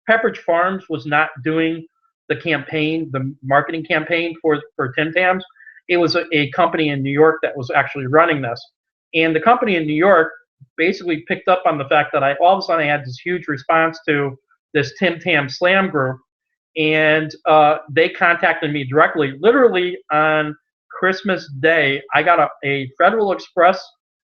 Pepperidge Farms was not doing the campaign, the marketing campaign for Tim Tams. It was a company in New York that was actually running this. And the company in New York basically picked up on the fact that all of a sudden I had this huge response to this Tim Tam Slam group, and they contacted me directly. Literally on Christmas Day, I got a Federal Express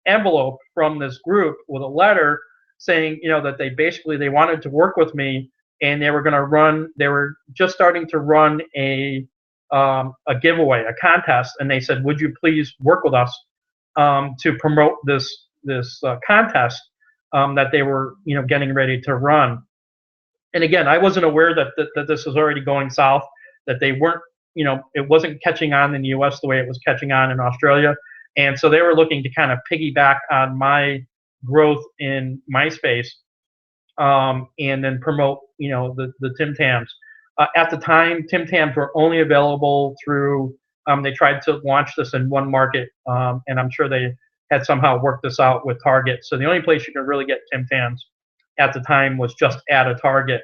envelope from this group with a letter saying, that they wanted to work with me, and they were just starting to run a giveaway, a contest, and they said, would you please work with us to promote this contest that they were getting ready to run. And again, I wasn't aware that this was already going south, that they weren't, it wasn't catching on in the U.S. the way it was catching on in Australia. And so they were looking to kind of piggyback on my growth in MySpace, and then promote, the Tim Tams. At the time, Tim Tams were only available through, they tried to launch this in one market, and I'm sure they had somehow worked this out with Target. So the only place you could really get Tim Tams at the time was just at a Target,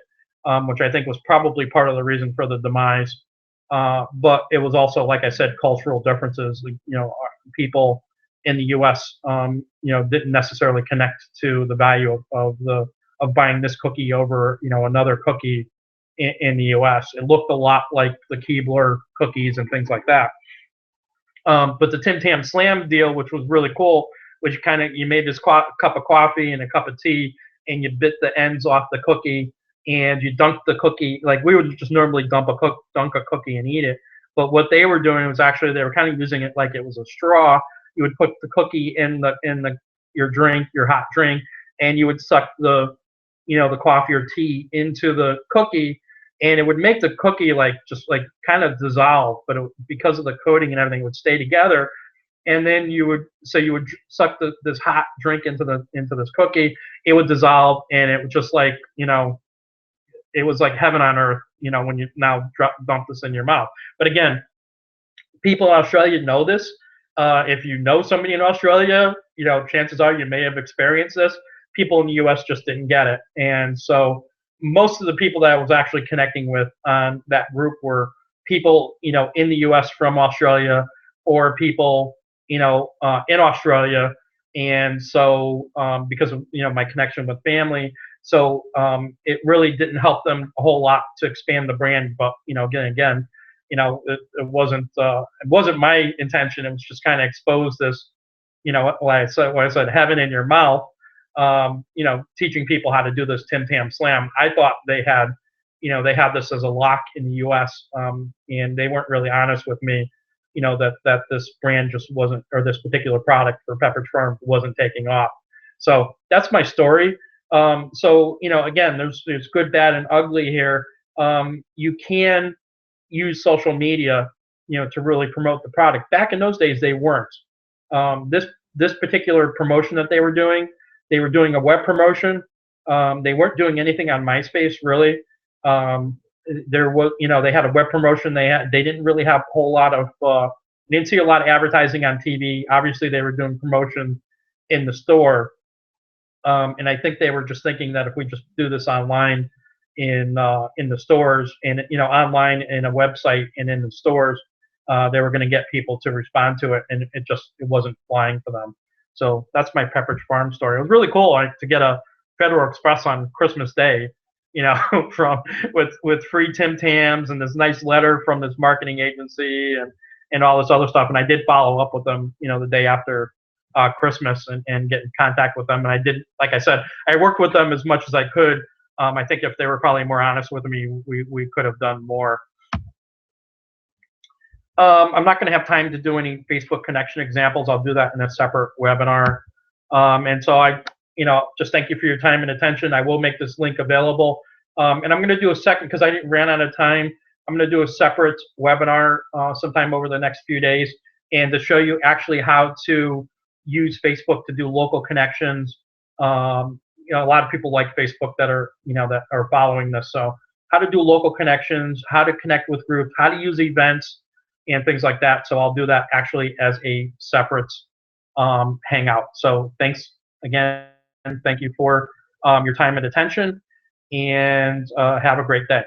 which I think was probably part of the reason for the demise. But it was also, like I said, cultural differences. People in the U.S. Didn't necessarily connect to the value of buying this cookie over another cookie in the U.S. It looked a lot like the Keebler cookies and things like that. But the Tim Tam Slam deal, which was really cool, which you made this cup of coffee and a cup of tea, and you bit the ends off the cookie, and you dunked the cookie. Like we would just normally dunk a cookie and eat it. But what they were doing was actually they were kind of using it like it was a straw. You would put the cookie in your drink, your hot drink, and you would suck the coffee or tea into the cookie, and it would make the cookie just kind of dissolve, but because of the coating and everything, it would stay together. And then you would suck this hot drink into this cookie. It would dissolve, and it was just it was like heaven on earth, when you now dump this in your mouth. But again, people in Australia know this. If you know somebody in Australia, chances are you may have experienced this. People in the U.S. just didn't get it, and so most of the people that I was actually connecting with on that group were people, in the U.S. from Australia, or people, in Australia. And so because of my connection with family, so it really didn't help them a whole lot to expand the brand. But again, it wasn't my intention. It was just kind of expose this, like I said, heaven in your mouth. Teaching people how to do this Tim Tam Slam. I thought they had this as a lock in the U.S. And they weren't really honest with me, that this brand just wasn't, or this particular product for Pepperidge Farm wasn't taking off. So that's my story. So again, there's good, bad, and ugly here. You can use social media, to really promote the product. Back in those days, they weren't. This particular promotion that they were doing a web promotion. They weren't doing anything on MySpace really. There was, they had a web promotion. They didn't really have a whole lot of, didn't see a lot of advertising on TV. Obviously, they were doing promotion in the store, and I think they were just thinking that if we just do this online in the stores, and online in a website and in the stores, they were going to get people to respond to it, and it wasn't flying for them. So that's my Pepperidge Farm story. It was really cool to get a Federal Express on Christmas Day, from with free Tim Tams and this nice letter from this marketing agency and all this other stuff. And I did follow up with them, the day after Christmas and get in contact with them. And I did, like I said, I worked with them as much as I could. I think if they were probably more honest with me, we could have done more. I'm not going to have time to do any Facebook connection examples. I'll do that in a separate webinar. And so I just thank you for your time and attention. I will make this link available. And I'm going to do a second, because I ran out of time, I'm going to do a separate webinar sometime over the next few days, and to show you actually how to use Facebook to do local connections. A lot of people like Facebook that are following this. So how to do local connections, how to connect with groups, how to use events, and things like that. So I'll do that actually as a separate hangout. So thanks again, and thank you for your time and attention, and have a great day.